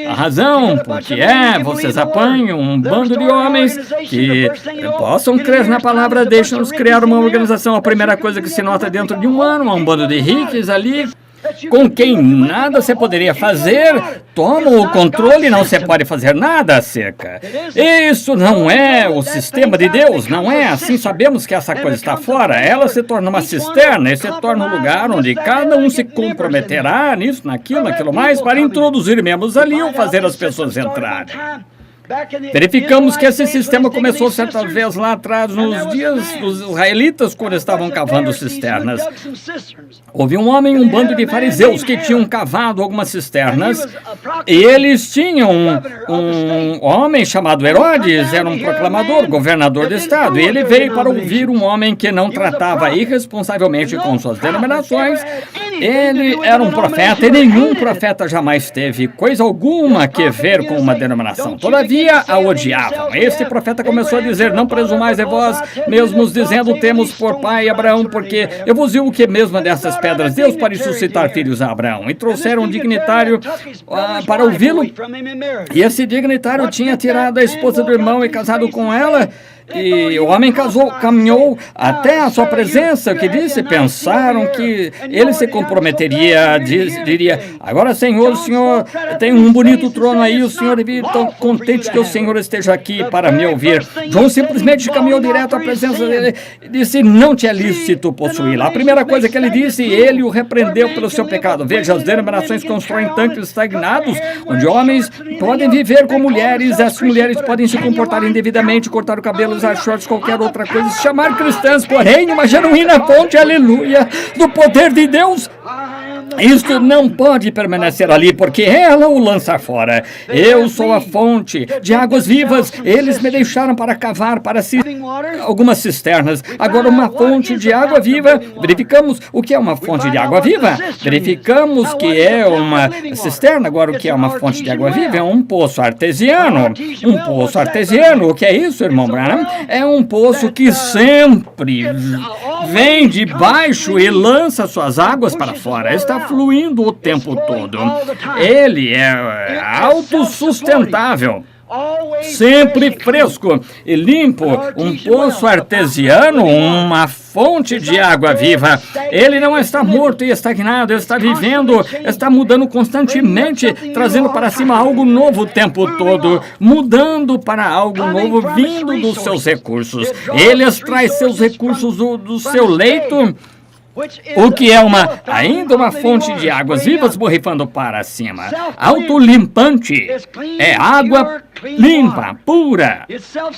A razão porque vocês apanham um bando de homens que possam crer na palavra, deixam-nos criar uma organização. A primeira coisa que se nota dentro de um ano, um bando de ricos ali, com quem nada se poderia fazer, tomam o controle e não se pode fazer nada acerca. Isso não é o sistema de Deus, não é assim. Sabemos que essa coisa está fora. Ela se torna uma cisterna e se torna um lugar onde cada um se comprometerá nisso, naquilo mais, para introduzir membros ali ou fazer as pessoas entrarem. Verificamos que esse sistema começou certa vez lá atrás, nos dias dos israelitas, quando estavam cavando cisternas. Houve um homem, um bando de fariseus que tinham cavado algumas cisternas, e eles tinham um homem chamado Herodes, era um proclamador, governador do estado, e ele veio para ouvir um homem que não tratava irresponsavelmente com suas denominações. Ele era um profeta, e nenhum profeta jamais teve coisa alguma que ver com uma denominação. Todavia, a odiavam. Este profeta começou a dizer: não presumais de vós mesmos, dizendo: temos por pai Abraão, porque eu vos digo que mesmo dessas pedras Deus pode suscitar filhos a Abraão. E trouxeram um dignitário para ouvi-lo, e esse dignitário tinha tirado a esposa do irmão e casado com ela. E o homem caminhou até a sua presença, que disse, pensaram que ele se comprometeria, diria: agora, Senhor, o Senhor tem um bonito trono aí, o Senhor deve estar contente que o Senhor esteja aqui para me ouvir. João simplesmente caminhou direto à presença dele e disse: não te é lícito possuí-la. A primeira coisa que ele disse, ele o repreendeu pelo seu pecado. Veja, as denominações constroem tanques estagnados, onde homens podem viver com mulheres, as mulheres podem se comportar indevidamente, cortar o cabelo, usar shorts, qualquer outra coisa, se chamar cristãs, porém uma genuína fonte, aleluia, do poder de Deus. Isto não pode permanecer ali, porque ela o lança fora. Eu sou a fonte de águas vivas. Eles me deixaram para cavar para algumas cisternas. Agora, uma fonte de água viva. Verificamos o que é uma fonte de água viva. Verificamos que é uma cisterna. Agora, o que é uma fonte de água viva? É um poço artesiano. Um poço artesiano. O que é isso, irmão Branham? É um poço que sempre vem de baixo e lança suas águas para fora. Está fluindo o tempo todo. Ele é autossustentável, sempre fresco e limpo, um poço artesiano, uma fonte de água viva. Ele não está morto e estagnado, está vivendo, está mudando constantemente, trazendo para cima algo novo o tempo todo, mudando para algo novo, vindo dos seus recursos. Ele extrai seus recursos do seu leito, o que é ainda uma fonte de águas vivas borrifando para cima. Autolimpante. É água limpa, pura.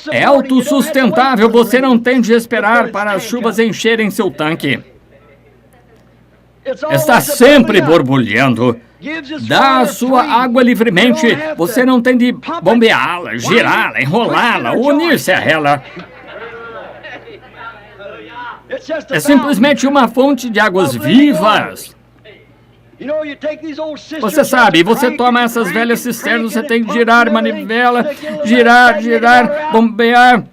É autossustentável. Você não tem de esperar para as chuvas encherem seu tanque. Está sempre borbulhando. Dá a sua água livremente. Você não tem de bombeá-la, girá-la, enrolá-la, unir-se a ela. É simplesmente uma fonte de águas vivas. Você sabe, você toma essas velhas cisternas, você tem que girar manivela, girar, bombear,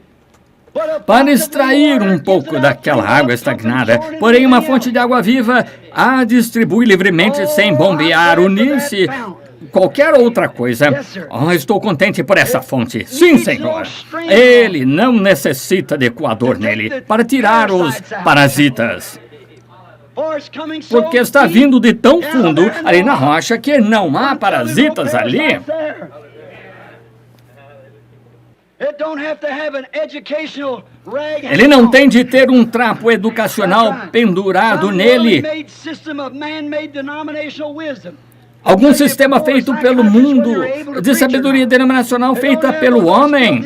para extrair um pouco daquela água estagnada. Porém, uma fonte de água viva a distribui livremente sem bombear, unir-se qualquer outra coisa. Oh, estou contente por essa fonte. Sim, Senhor. Ele não necessita de coador nele para tirar os parasitas, porque está vindo de tão fundo ali na rocha que não há parasitas ali. Ele não tem de ter um trapo educacional pendurado nele. Algum sistema feito pelo mundo, de sabedoria denominacional feita pelo homem,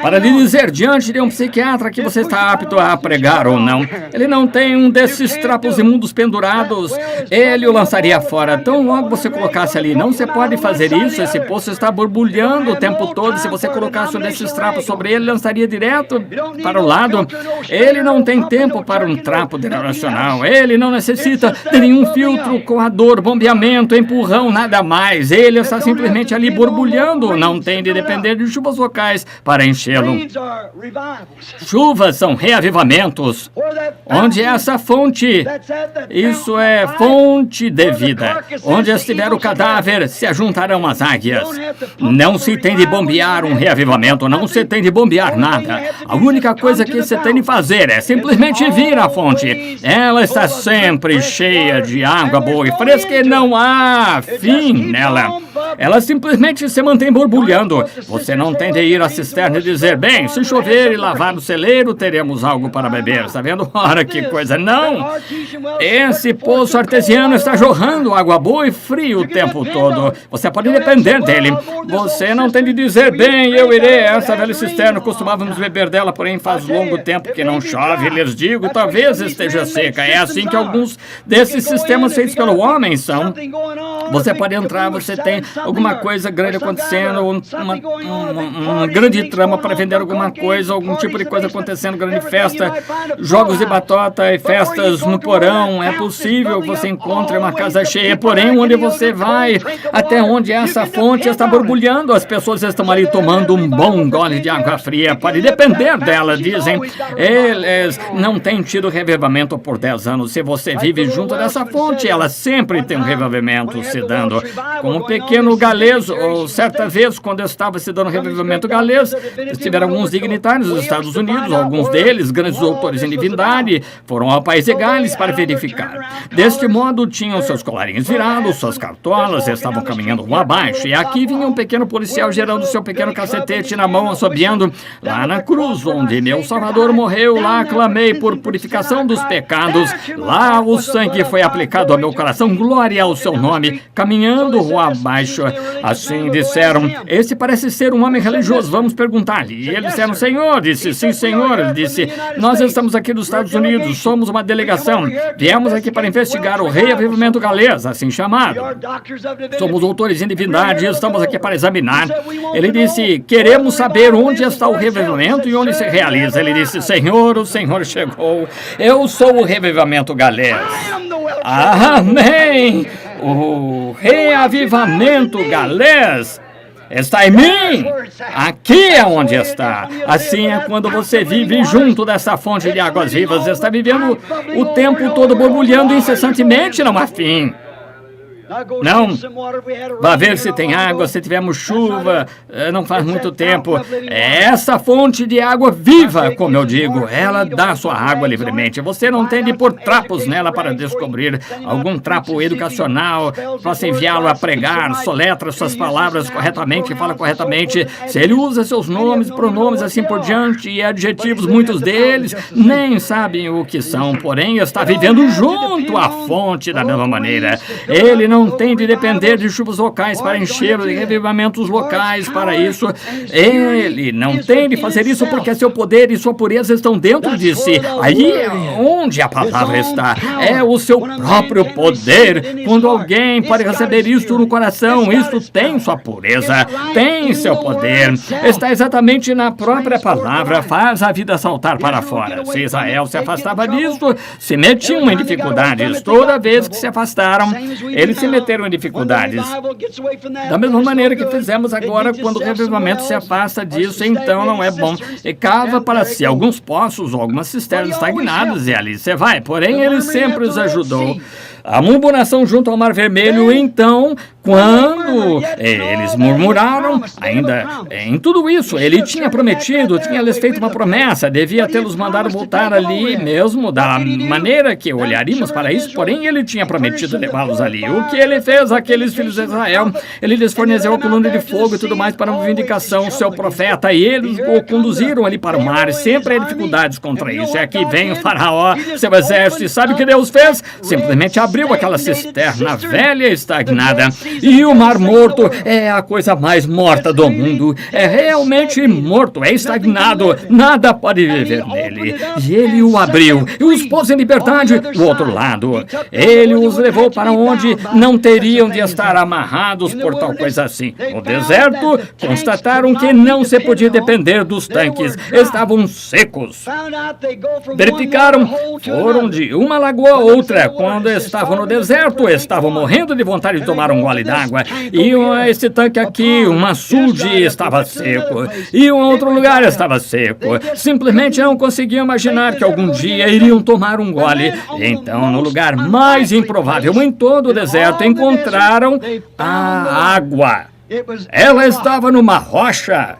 para lhe dizer diante de um psiquiatra que você está apto a pregar ou não. Ele não tem um desses trapos imundos pendurados. Ele o lançaria fora. Tão logo você colocasse ali. Não se pode fazer isso. Esse poço está borbulhando o tempo todo. Se você colocasse um desses trapos sobre ele, lançaria direto para o lado. Ele não tem tempo para um trapo denominacional. Ele não necessita de nenhum filtro, coador, bombeamento, empurrão, nada mais. Ele está simplesmente ali borbulhando. Não tem de depender de chuvas locais para enchê-lo. Chuvas são reavivamentos. Onde é essa fonte? Isso é fonte de vida. Onde estiver o cadáver, se ajuntarão as águias. Não se tem de bombear um reavivamento. Não se tem de bombear nada. A única coisa que se tem de fazer é simplesmente vir à fonte. Ela está sempre cheia de água boa e fresca e não há fim nela. ela simplesmente se mantém borbulhando. Você não tem de ir à cisterna e dizer, bem, se chover e lavar no celeiro, teremos algo para beber. Está vendo? Ora, que coisa. Não! Esse poço artesiano está jorrando água boa e fria o tempo todo. Você pode depender dele. Você não tem de dizer, bem, eu irei a essa velha cisterna, costumávamos beber dela, porém faz longo tempo que não chove. Lhes digo, talvez esteja seca. É assim que alguns desses sistemas feitos pelo homem são. Você pode entrar, você tem alguma coisa grande acontecendo, uma grande trama para vender alguma coisa, algum tipo de coisa acontecendo, grande festa, jogos de batota e festas no porão. É possível que você encontre uma casa cheia, porém, onde você vai, até onde essa fonte está borbulhando, as pessoas estão ali tomando um bom gole de água fria. Pode depender dela, dizem. Eles não têm tido revivamento por 10 anos. Se você vive junto dessa fonte, ela sempre tem um revivamento se dando. Como um pequeno galês, ou certa vez, quando estava se dando revivamento galês, tiveram alguns dignitários dos Estados Unidos, alguns deles, grandes doutores em divindade, foram ao país de Gales para verificar. Deste modo, tinham seus colarinhos virados, suas cartolas, estavam caminhando rua abaixo, e aqui vinha um pequeno policial gerando seu pequeno cacetete na mão, assobiando. Lá na cruz, onde meu Salvador morreu, lá clamei por purificação dos pecados, lá o sangue foi aplicado ao meu coração, glória ao seu nome, caminhando rua abaixo. Assim disseram, esse parece ser um homem religioso, vamos perguntar-lhe. E eles disseram, senhor, disse, sim senhor, ele disse, nós estamos aqui dos Estados Unidos, somos uma delegação, viemos aqui para investigar o reavivamento galês, assim chamado. Somos doutores em divindade e estamos aqui para examinar. Ele disse, queremos saber onde está o reavivamento e onde se realiza. Ele disse, senhor, o senhor chegou, eu sou o reavivamento galês. Amém! O reavivamento galês está em mim. Aqui é onde está. Assim é quando você vive junto dessa fonte de águas vivas. Está vivendo o tempo todo borbulhando incessantemente, não há fim. Não, vá ver se tem água, se tivermos chuva, não faz muito tempo. Essa fonte de água viva, como eu digo, ela dá sua água livremente. Você não tem de pôr trapos nela para descobrir algum trapo educacional, para enviá-lo a pregar, soletra suas palavras corretamente, fala corretamente. Se ele usa seus nomes, pronomes, assim por diante, e adjetivos, muitos deles nem sabem o que são, porém está vivendo junto à fonte da mesma maneira. Ele não tem de depender de chuvas locais para encher de revivamentos locais para isso. Ele não tem de fazer isso porque seu poder e sua pureza estão dentro de si. Aí é onde a palavra está. É o seu próprio poder. Quando alguém pode receber isto no coração, isto tem sua pureza, tem seu poder. Está exatamente na própria palavra, faz a vida saltar para fora. Se Israel se afastava disso, se metiam em dificuldades. Toda vez que se afastaram, eles se meteram em dificuldades. Da mesma maneira que fizemos agora, quando o revivamento se afasta disso, então não é bom. E cava para si alguns poços ou algumas cisternas estagnadas, e ali você vai. Porém, ele sempre os ajudou. A murmuração junto ao Mar Vermelho, então, quando eles murmuraram, ainda em tudo isso, ele tinha prometido, tinha lhes feito uma promessa, devia tê-los mandado voltar ali mesmo, da maneira que olharíamos para isso, porém ele tinha prometido levá-los ali. O que ele fez àqueles filhos de Israel? Ele lhes forneceu a coluna de fogo e tudo mais para uma vindicação, seu profeta, e eles o conduziram ali para o mar, sempre há dificuldades contra isso. E aqui vem o faraó, seu exército, e sabe o que Deus fez? Simplesmente abriu aquela cisterna velha e estagnada. E o Mar Morto é a coisa mais morta do mundo. É realmente morto, é estagnado. Nada pode viver nele. E ele o abriu e os pôs em liberdade do outro lado. Ele os levou para onde não teriam de estar amarrados por tal coisa assim. No deserto, constataram que não se podia depender dos tanques. Estavam secos. Verificaram, foram de uma lagoa a outra. Quando estavam no deserto, estavam morrendo de vontade de tomar um gole d'água. Iam a esse tanque aqui, um açude estava seco. Iam a outro lugar, estava seco. Simplesmente não conseguiam imaginar que algum dia iriam tomar um gole. Então, no lugar mais improvável em todo o deserto, encontraram a água. Ela estava numa rocha.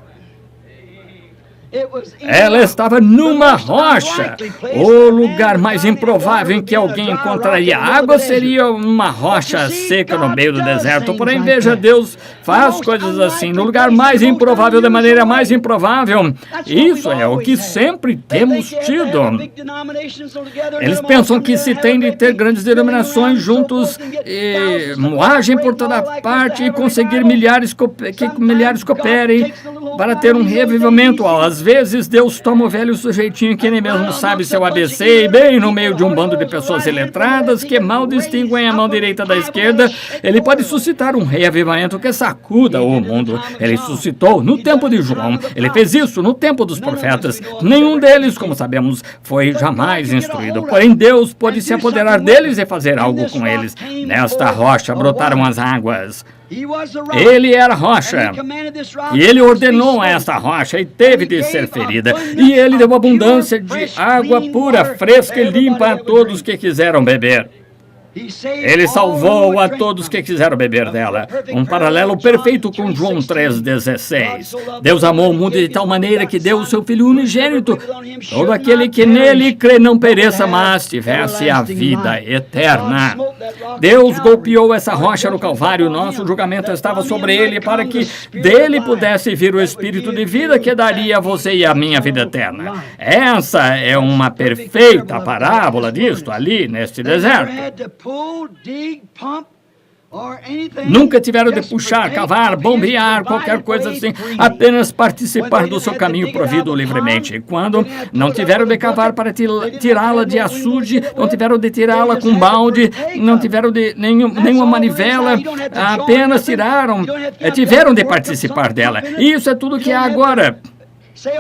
Ela estava numa rocha. O lugar mais improvável em que alguém encontraria água seria uma rocha seca no meio do deserto. Porém, veja, Deus faz coisas assim, no lugar mais improvável, da maneira mais improvável. Isso é o que sempre temos tido. Eles pensam que se tem de ter grandes denominações juntos, moagem por toda parte e conseguir que milhares cooperem para ter um revivimento. Às vezes, Deus toma o velho sujeitinho que nem mesmo sabe seu ABC e bem no meio de um bando de pessoas iletradas que mal distinguem a mão direita da esquerda, ele pode suscitar um reavivamento que sacuda o mundo. Ele suscitou no tempo de João. Ele fez isso no tempo dos profetas. Nenhum deles, como sabemos, foi jamais instruído. Porém, Deus pôde se apoderar deles e fazer algo com eles. Nesta rocha brotaram as águas. Ele era rocha, e ele ordenou a esta rocha e teve de ser ferida, e ele deu abundância de água pura, fresca e limpa a todos que quiseram beber. Ele salvou a todos que quiseram beber dela. Um paralelo perfeito com João 3,16. Deus amou o mundo de tal maneira que deu o seu Filho unigênito. Todo aquele que nele crê não pereça, mas tivesse a vida eterna. Deus golpeou essa rocha no Calvário. Nosso julgamento estava sobre ele para que dele pudesse vir o Espírito de vida que daria a você e a minha vida eterna. Essa é uma perfeita parábola disto ali neste deserto. Nunca tiveram de puxar, cavar, bombear, qualquer coisa assim, apenas participar do seu caminho provido livremente. Quando não tiveram de cavar para tirá-la de açude, não tiveram de tirá-la com balde, não tiveram de nenhuma manivela, apenas tiveram de participar dela. E isso é tudo que há agora.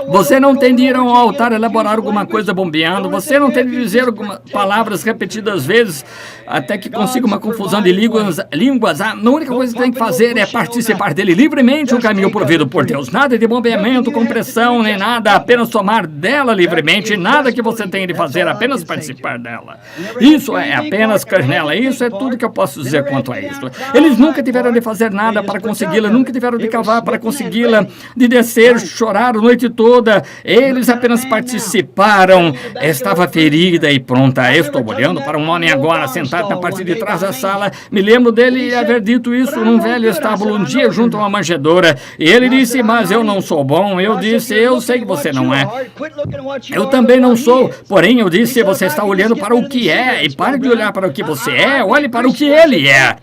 Você não tem de ir ao altar elaborar alguma coisa bombeando. Você não tem de dizer algumas palavras repetidas vezes até que consiga uma confusão de línguas. A única coisa que tem que fazer é participar dele livremente, um caminho provido por Deus. Nada de bombeamento, compressão, nem nada. Apenas tomar dela livremente. Nada que você tem de fazer, apenas participar dela. Isso é apenas crer nela. Isso é tudo que eu posso dizer quanto a isso. Eles nunca tiveram de fazer nada para consegui-la. Nunca tiveram de cavar para consegui-la. De descer, chorar a noite toda. Eles apenas participaram. Estava ferida e pronta. Estou olhando para um homem agora sentado na parte de trás da sala. Me lembro dele haver dito isso num velho estábulo um dia junto a uma manjedoura. E ele disse, mas eu não sou bom. Eu disse, eu sei que você não é. Eu também não sou. Porém, eu disse, você está olhando para o que é. E pare de olhar para o que você é. Olhe para o que ele é.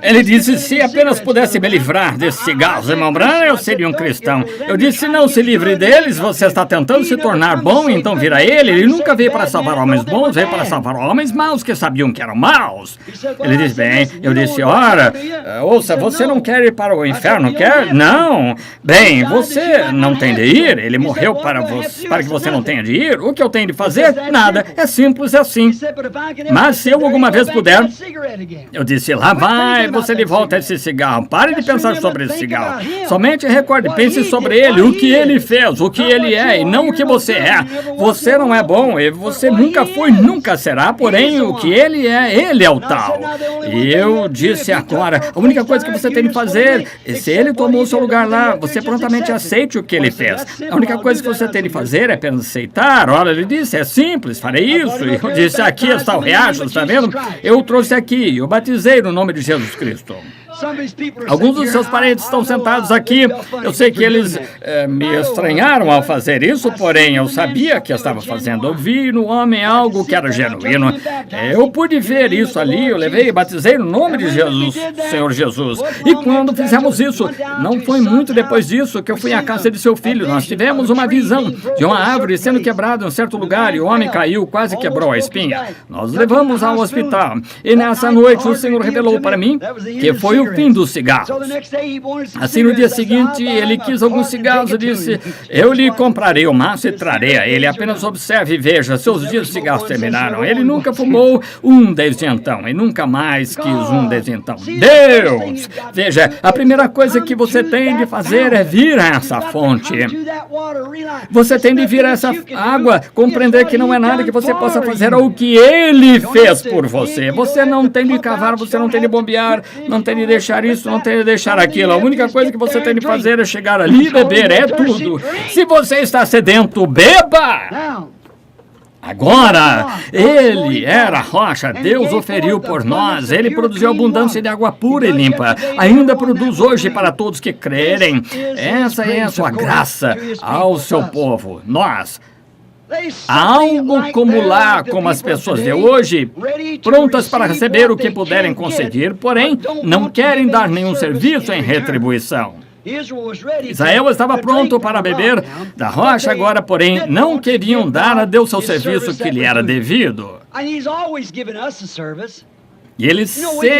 Ele disse, se apenas pudesse me livrar desses cigarros, irmão Branham, eu seria um cristão. Eu disse, não se livre deles, você está tentando se tornar bom, então vira ele. Ele nunca veio para salvar homens bons, veio para salvar homens maus que sabiam que eram maus. Ele disse, bem, eu disse, ora, ouça, você não quer ir para o inferno, quer? Não. Bem, você não tem de ir, ele morreu para que você não tenha de ir. O que eu tenho de fazer? Nada, é simples assim. Mas se eu alguma vez puder, eu disse, lá vai você de volta a esse cigarro. Pare de pensar sobre esse cigarro. Somente recorde, pense sobre ele, o que ele fez, o que ele é e não o que você é. Você não é bom e você nunca foi, nunca será, porém o que ele é o tal. E eu disse agora, a única coisa que você tem de fazer, se ele tomou o seu lugar lá, você prontamente aceite o que ele fez. A única coisa que você tem de fazer é apenas aceitar. Olha, ele disse, é simples, farei isso. E eu disse, aqui está o riacho, está vendo? Eu trouxe aqui, eu batizei no nome de Jesus Cristo. Alguns dos seus parentes estão sentados aqui. Eu sei que eles me estranharam ao fazer isso, porém eu sabia que eu estava fazendo. Eu vi no homem algo que era genuíno. Eu pude ver isso ali, eu levei e batizei no nome de Jesus, Senhor Jesus. E quando fizemos isso, não foi muito depois disso que eu fui à casa de seu filho. Nós tivemos uma visão de uma árvore sendo quebrada em um certo lugar e o homem caiu, quase quebrou a espinha. Nós levamos ao hospital e nessa noite o Senhor revelou para mim que foi o fim dos cigarros. Assim, no dia seguinte, ele quis alguns cigarros e disse, eu lhe comprarei o maço e trarei a ele. Apenas observe e veja, seus dias de cigarros terminaram. Ele nunca fumou um desde então e nunca mais quis um desde então. Deus! Veja, a primeira coisa que você tem de fazer é vir a essa fonte. Você tem de vir a essa água, compreender que não é nada que você possa fazer ou que ele fez por você. Você não tem de cavar, você não tem de bombear, não tem de deixar deixar isso, não tem de deixar aquilo. A única coisa que você tem de fazer é chegar ali e beber, é tudo. Se você está sedento, beba! Agora, ele era a rocha, Deus o feriu por nós, ele produziu abundância de água pura e limpa, ainda produz hoje para todos que crerem. Essa é a sua graça ao seu povo, nós. Algo como lá, como as pessoas de hoje, prontas para receber o que puderem conseguir, porém, não querem dar nenhum serviço em retribuição. Israel estava pronto para beber da rocha agora, porém, não queriam dar a Deus seu serviço que lhe era devido. E Ele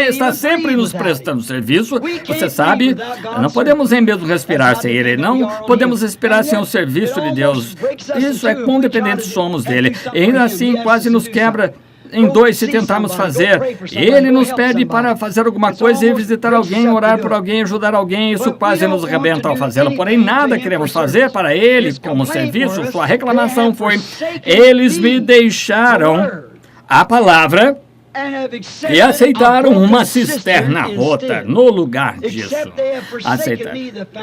está sempre nos prestando serviço. Você sabe, não podemos nem mesmo respirar sem Ele. Não podemos respirar sem o serviço de Deus. Isso é quão dependentes somos dele. E ainda assim, quase nos quebra em dois se tentarmos fazer. Ele nos pede para fazer alguma coisa e visitar alguém, orar por alguém, ajudar alguém. Isso quase nos arrebenta ao fazê-lo. Porém, nada queremos fazer para Ele como serviço. Sua reclamação foi: eles me deixaram a palavra e aceitaram uma cisterna rota no lugar disso.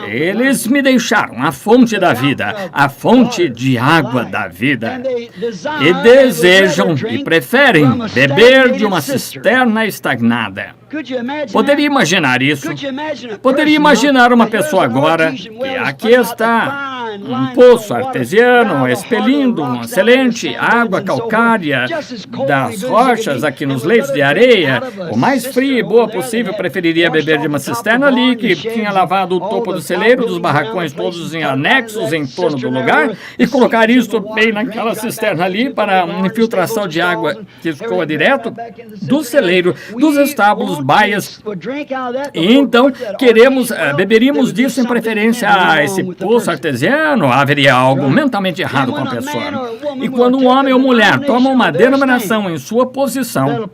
Eles me deixaram a fonte da vida, a fonte de água da vida, e desejam e preferem beber de uma cisterna estagnada. Poderia imaginar isso? Poderia imaginar uma pessoa agora que aqui está um poço artesiano expelindo uma excelente água calcária das rochas aqui nos leitos de areia. O mais fria e boa possível preferiria beber de uma cisterna ali que tinha lavado o topo do celeiro, dos barracões todos em anexos em torno do lugar, e colocar isso bem naquela cisterna ali para infiltração de água que escoa direto do celeiro, dos estábulos, baias. E então beberíamos disso em preferência a esse poço artesiano. Haveria algo mentalmente errado com a pessoa. E quando um homem ou mulher toma uma denominação em sua posição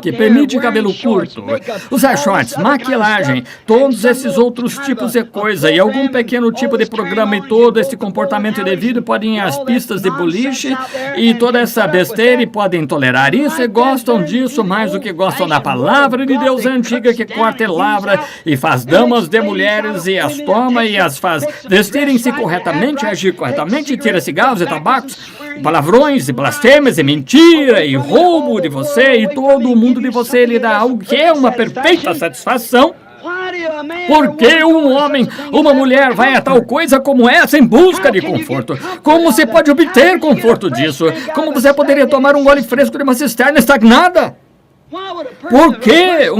que permite cabelo curto, usar shorts, maquilagem, todos esses outros tipos de coisa e algum pequeno tipo de programa e todo esse comportamento indevido podem ir às pistas de boliche e toda essa besteira e podem tolerar isso e gostam disso mais do que gostam da palavra de Deus antiga que corta e lavra e faz damas de mulheres e as toma e as faz vestirem-se corretamente, agir corretamente, tira cigarros e tabacos, palavrões e blasfêmias e mentira e roubo de você e todo o mundo de você lhe dá algo que é uma perfeita satisfação. Por que um homem, uma mulher vai a tal coisa como essa em busca de conforto? Como você pode obter conforto disso? Como você poderia tomar um gole fresco de uma cisterna estagnada? Por que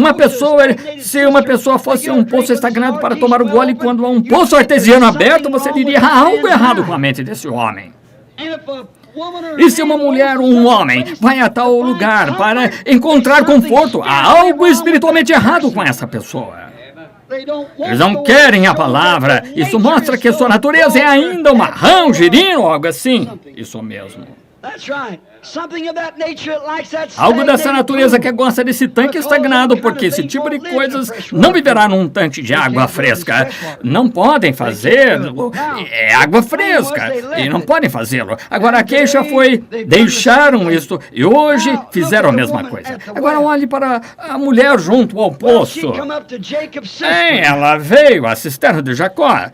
se uma pessoa fosse um poço estagnado para tomar um gole quando há um poço artesiano aberto, você diria há algo errado com a mente desse homem. E se uma mulher ou um homem vai a tal lugar para encontrar conforto, há algo espiritualmente errado com essa pessoa. Eles não querem a palavra. Isso mostra que sua natureza é ainda uma rã, um girino ou algo assim. Isso mesmo. Algo dessa natureza que gosta desse tanque estagnado, porque esse tipo de coisas não viverá num tanque de água fresca. Não podem fazer. É água fresca. E não podem fazê-lo. Agora a queixa foi, deixaram isto e hoje fizeram a mesma coisa. Agora olhe para a mulher junto ao poço. Ela veio à cisterna de Jacó.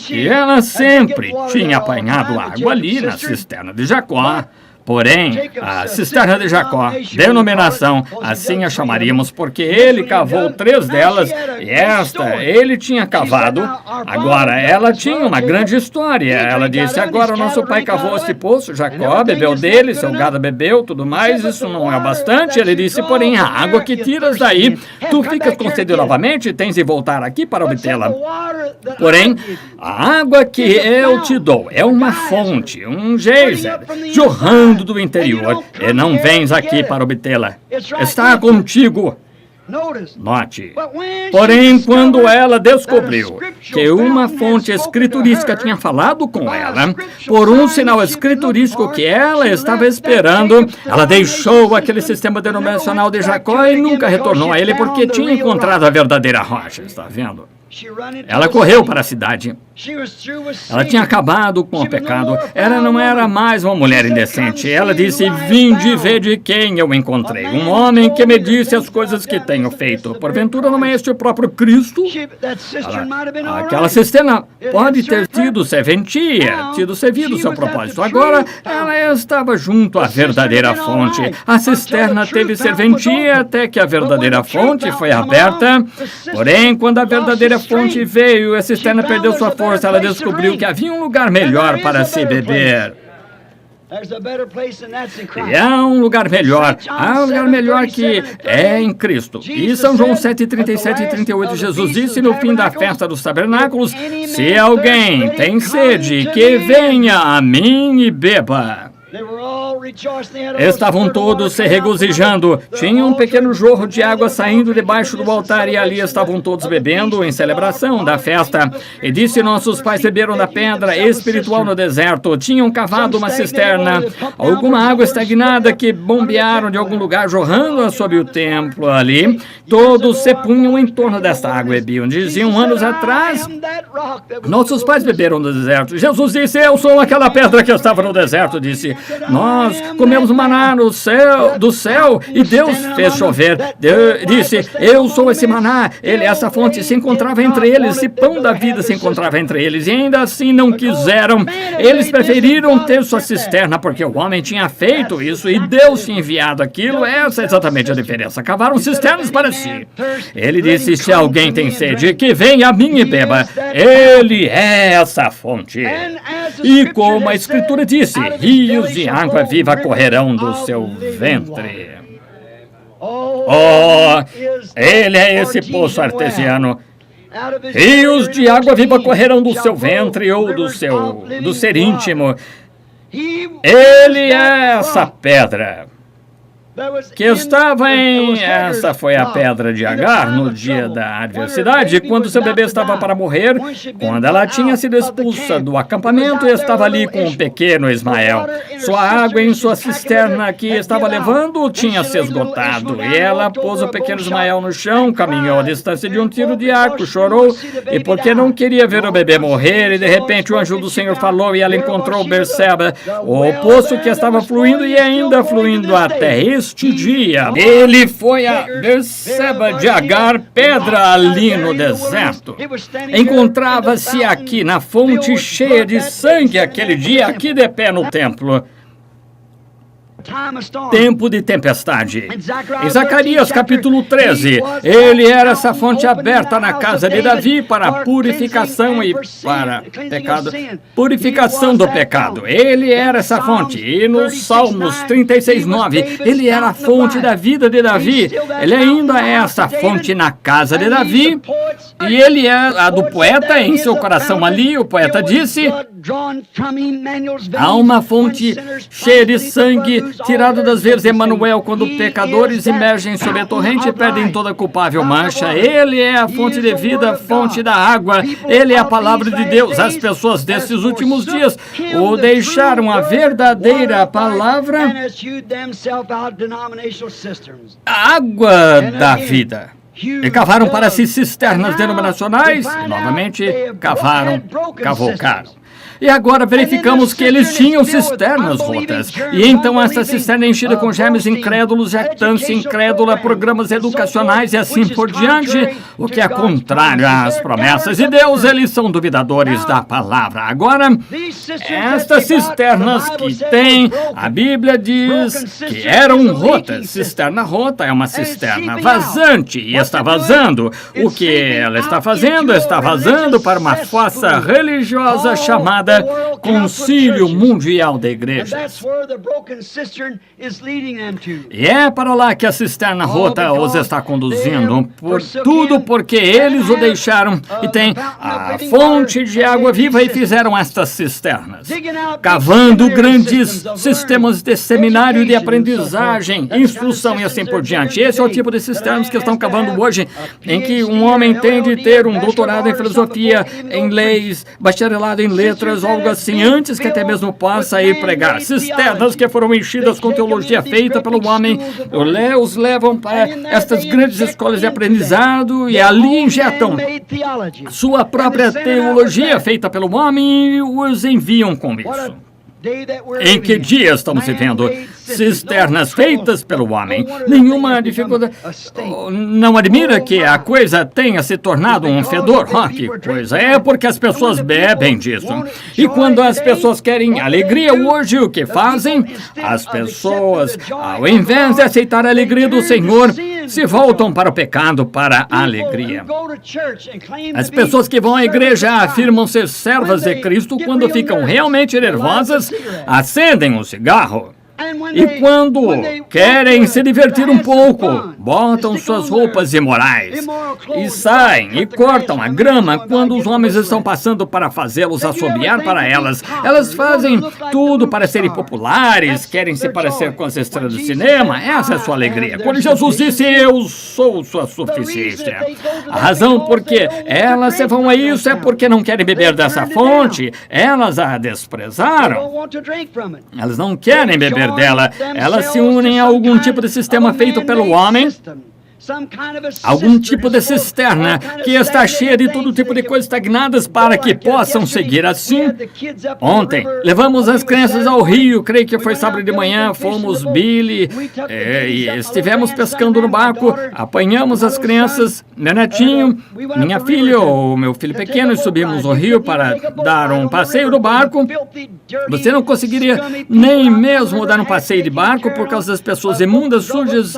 E ela sempre tinha apanhado água ali na cisterna de Jacó. Porém, a cisterna de Jacó, denominação, assim a chamaríamos, porque ele cavou 3 delas, e esta ele tinha cavado. Agora, ela tinha uma grande história. Ela disse, agora o nosso pai cavou este poço, Jacó bebeu dele, seu gado bebeu, tudo mais, isso não é bastante. Ele disse, porém, a água que tiras daí, tu ficas com sede novamente e tens de voltar aqui para obtê-la. Porém, a água que eu te dou é uma fonte, um geyser, jorrando do interior, e não vens aqui para obtê-la. Está contigo. Note. Porém, quando ela descobriu que uma fonte escriturística tinha falado com ela, por um sinal escriturístico que ela estava esperando, ela deixou aquele sistema denominacional de Jacó e nunca retornou a ele porque tinha encontrado a verdadeira rocha. Está vendo? Ela correu para a cidade. Ela tinha acabado com o pecado. Ela não era mais uma mulher indecente. Ela disse: vinde ver de quem eu encontrei. Um homem que me disse as coisas que tenho feito. Porventura não é este o próprio Cristo? Aquela cisterna pode ter tido serventia, tido servido o seu propósito. Agora, ela estava junto à verdadeira fonte. A cisterna teve serventia até que a verdadeira fonte foi aberta. Porém, quando a verdadeira fonte veio, a cisterna perdeu sua força. Ela descobriu que havia um lugar melhor para se beber. E há um lugar melhor. Há um lugar melhor que é em Cristo. E São João 7, 37 e 38, Jesus disse no fim da festa dos tabernáculos: se alguém tem sede, que venha a mim e beba. Estavam todos se regozijando. Tinha um pequeno jorro de água saindo debaixo do altar e ali estavam todos bebendo em celebração da festa. E disse: nossos pais beberam da pedra espiritual no deserto. Tinham cavado uma cisterna, alguma água estagnada que bombearam de algum lugar, jorrando sobre o templo ali. Todos se punham em torno desta água e bebiam. Diziam: anos atrás, nossos pais beberam no deserto. Jesus disse: eu sou aquela pedra que estava no deserto. Disse: nós comemos maná do céu e Deus fez chover. Disse: eu sou esse maná. Essa fonte se encontrava entre eles, esse pão da vida se encontrava entre eles, e ainda assim não quiseram. Eles preferiram ter sua cisterna porque o homem tinha feito isso e Deus tinha enviado aquilo. Essa é exatamente a diferença. Cavaram cisternas para si. Ele disse: se alguém tem sede, que venha a mim e beba. Ele é essa fonte. E como a Escritura disse, rios de água viva correrão do seu ventre. Oh, ele é esse poço artesiano. Rios de água viva correrão do seu ventre ou do ser íntimo. Ele é essa pedra que estava essa foi a pedra de Agar no dia da adversidade, quando seu bebê estava para morrer, quando ela tinha sido expulsa do acampamento e estava ali com o pequeno Ismael. Sua água em sua cisterna que estava levando tinha se esgotado, e ela pôs o pequeno Ismael no chão, caminhou a distância de um tiro de arco, chorou, e porque não queria ver o bebê morrer, e de repente o anjo do Senhor falou e ela encontrou Berseba, o poço que estava fluindo e ainda fluindo até este dia. Ele foi a Berseba de Agar, pedra ali no deserto. Encontrava-se aqui na fonte cheia de sangue aquele dia, aqui de pé no templo. Tempo de tempestade. Em Zacarias capítulo 13, ele era essa fonte aberta na casa de Davi para purificação e para pecado, purificação do pecado. Ele era essa fonte. E nos Salmos 36:9, ele era a fonte da vida de Davi. Ele ainda é essa fonte na casa de Davi. E ele é a do poeta em seu coração ali. O poeta disse: há uma fonte cheia de sangue tirado das veias de Emanuel, quando pecadores emergem sob a torrente e perdem toda culpável mancha. Ele é a fonte de vida, fonte da água. Ele é a palavra de Deus. As pessoas desses últimos dias o deixaram a verdadeira palavra, a água da vida. E cavaram para si cisternas denominacionais, e novamente cavocaram. E agora verificamos que eles tinham cisternas rotas. E então essa cisterna é enchida com germes incrédulos, jactância incrédula, programas educacionais e assim por diante, o que é contrário às promessas de Deus. Eles são duvidadores da palavra. Agora, estas cisternas que tem, a Bíblia diz que eram rotas. Cisterna rota é uma cisterna vazante e está vazando. O que ela está fazendo? Está vazando para uma fossa religiosa chamada Concílio Mundial de Igrejas. E é para lá que a cisterna rota os está conduzindo. Por tudo porque eles o deixaram e tem a fonte de água viva e fizeram estas cisternas, cavando grandes sistemas de seminário de aprendizagem, instrução e assim por diante. Esse é o tipo de cisternas que estão cavando hoje, em que um homem tem de ter um doutorado em filosofia, em leis, bacharelado em letras, ou algo assim, antes que até mesmo possa ir pregar. Cisternas que foram enchidas com teologia feita pelo homem, os levam para estas grandes escolas de aprendizado e ali injetam sua própria teologia feita pelo homem e os enviam com isso. Em que dia estamos vivendo? Cisternas feitas pelo homem. Nenhuma dificuldade. Não admira que a coisa tenha se tornado um fedor? Que coisa. É porque as pessoas bebem disso. E quando as pessoas querem alegria hoje, o que fazem? As pessoas, ao invés de aceitar a alegria do Senhor, se voltam para o pecado, para a alegria. As pessoas que vão à igreja afirmam ser servas de Cristo quando ficam realmente nervosas, acendem um cigarro. E quando querem se divertir um pouco, botam suas roupas imorais e saem e cortam a grama quando os homens estão passando para fazê-los assobiar para elas. Elas fazem tudo para serem populares, querem se parecer com as estrelas do cinema. Essa é a sua alegria. Quando Jesus disse, eu sou sua suficiência. A razão por que elas se vão a isso é porque não querem beber dessa fonte. Elas a desprezaram. Elas não querem beber dela. Elas se unem a algum tipo de sistema feito pelo homem, algum tipo de cisterna que está cheia de todo tipo de coisas estagnadas para que possam seguir assim. Ontem, levamos as crianças ao rio, creio que foi sábado de manhã, fomos Billy e estivemos pescando no barco, apanhamos as crianças, meu netinho, minha filha, o meu filho pequeno, e subimos o rio para dar um passeio no barco. Você não conseguiria nem mesmo dar um passeio de barco por causa das pessoas imundas, sujas,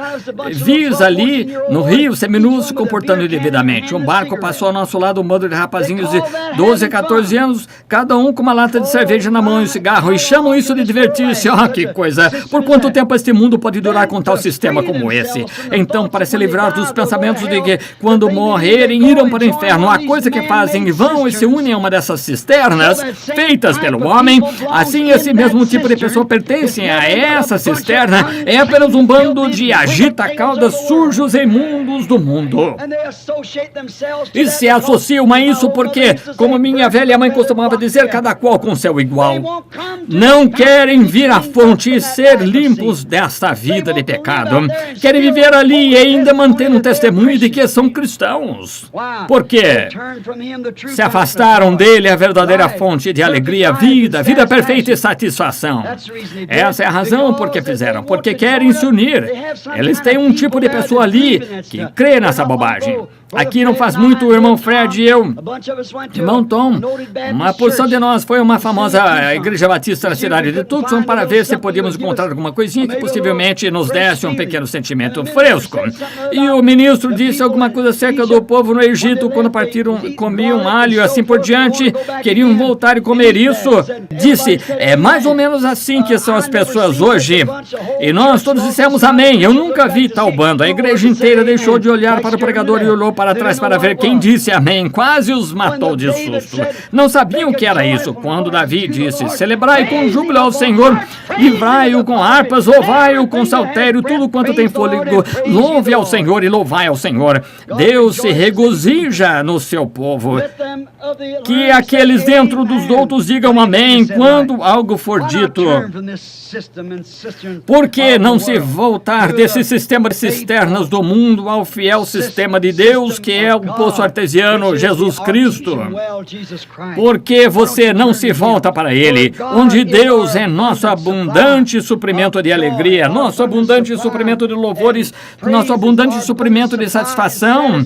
vis ali no rio, seminus, se comportando indevidamente. Um barco passou ao nosso lado, um bando de rapazinhos de 12 a 14 anos, cada um com uma lata de cerveja na mão e um cigarro, e chamam isso de divertir-se. Que coisa! Por quanto tempo este mundo pode durar com tal sistema como esse? Então, para se livrar dos pensamentos de que, quando morrerem, irão para o inferno, a coisa que fazem, vão e se unem a uma dessas cisternas, feitas pelo homem, assim esse mesmo tipo de pessoa pertence a essa cisterna, é apenas um bando de agita-caudas sujos e imundos do mundo. E se associam a isso porque, como minha velha mãe costumava dizer, cada qual com seu igual. Não querem vir à fonte e ser limpos desta vida de pecado. Querem viver ali e ainda manter um testemunho de que são cristãos. Porque se afastaram dele a verdadeira fonte de alegria, vida perfeita e satisfação. Essa é a razão por que fizeram, porque querem se unir. Eles têm um tipo de pessoa ali que crê nessa bobagem. Aqui não faz muito, o irmão Fred e eu, irmão Tom, uma porção de nós foi uma famosa igreja batista na cidade de Tucson para ver se podíamos encontrar alguma coisinha que possivelmente nos desse um pequeno sentimento fresco. E o ministro disse alguma coisa acerca do povo no Egito quando partiram, comiam alho e assim por diante, queriam voltar e comer isso. Disse, é mais ou menos assim que são as pessoas hoje. E nós todos dissemos amém. Eu nunca vi tal bando. A igreja inteira deixou de olhar para o pregador e olhou para trás para ver quem disse amém. Quase os matou de susto. Não sabiam o que era isso. Quando Davi disse, celebrai com júbilo ao Senhor, livrai-o com harpas, louvai-o com saltério, tudo quanto tem fôlego, louve ao Senhor e louvai ao Senhor. Deus se regozija no seu povo. Que aqueles dentro dos outros digam amém quando algo for dito. Por que não se voltar desse sistema de cisternas do mundo ao fiel sistema de Deus, que é o poço artesiano Jesus Cristo? Por que você não se volta para Ele, onde Deus é nosso abundante suprimento de alegria, nosso abundante suprimento de louvores, nosso abundante suprimento de satisfação?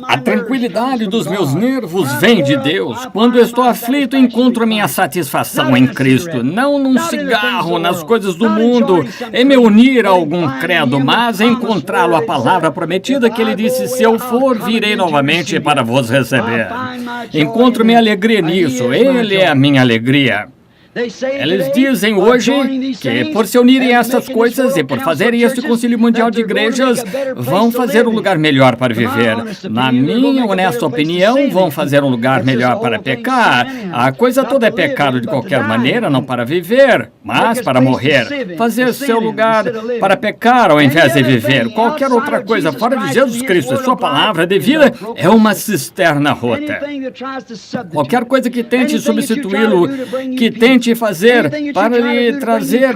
A tranquilidade dos meus nervos vem de Deus. Quando estou aflito, encontro minha satisfação em Cristo, não num cigarro, nas coisas do mundo, em me unir a algum credo, mas encontrá-lo, a palavra prometida que Ele disse, se eu for, virei novamente para vos receber. Encontro minha alegria nisso, Ele é a minha alegria. Eles dizem hoje que por se unirem a essas coisas e por fazerem este Concílio Mundial de Igrejas, vão fazer um lugar melhor para viver. Na minha honesta opinião, vão fazer um lugar melhor para pecar. A coisa toda é pecado de qualquer maneira, não para viver, mas para morrer. Fazer seu lugar para pecar ao invés de viver. Qualquer outra coisa fora de Jesus Cristo e sua palavra de vida é uma cisterna rota. Qualquer coisa que tente substituí-lo, que tente fazer para lhe trazer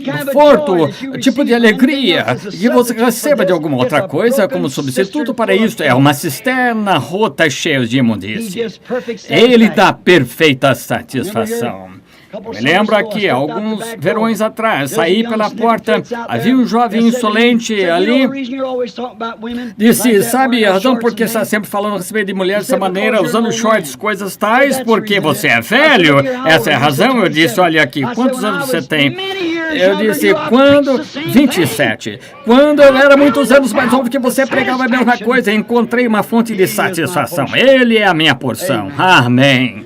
conforto, tipo de alegria, que você receba de alguma outra coisa como substituto para isto, é uma cisterna rota cheia de imundície. Ele dá perfeita satisfação. Eu me lembro aqui, alguns verões atrás, saí pela porta, havia um jovem insolente ali, disse, sabe a razão por que está sempre falando a respeito de mulher dessa maneira, usando shorts, coisas tais, porque você é velho? Essa é a razão? Eu disse, olha aqui, quantos anos você tem? Eu disse, 27. Quando eu era muitos anos mais novo que você, pregava a mesma coisa, encontrei uma fonte de satisfação. Ele é a minha porção. Amém.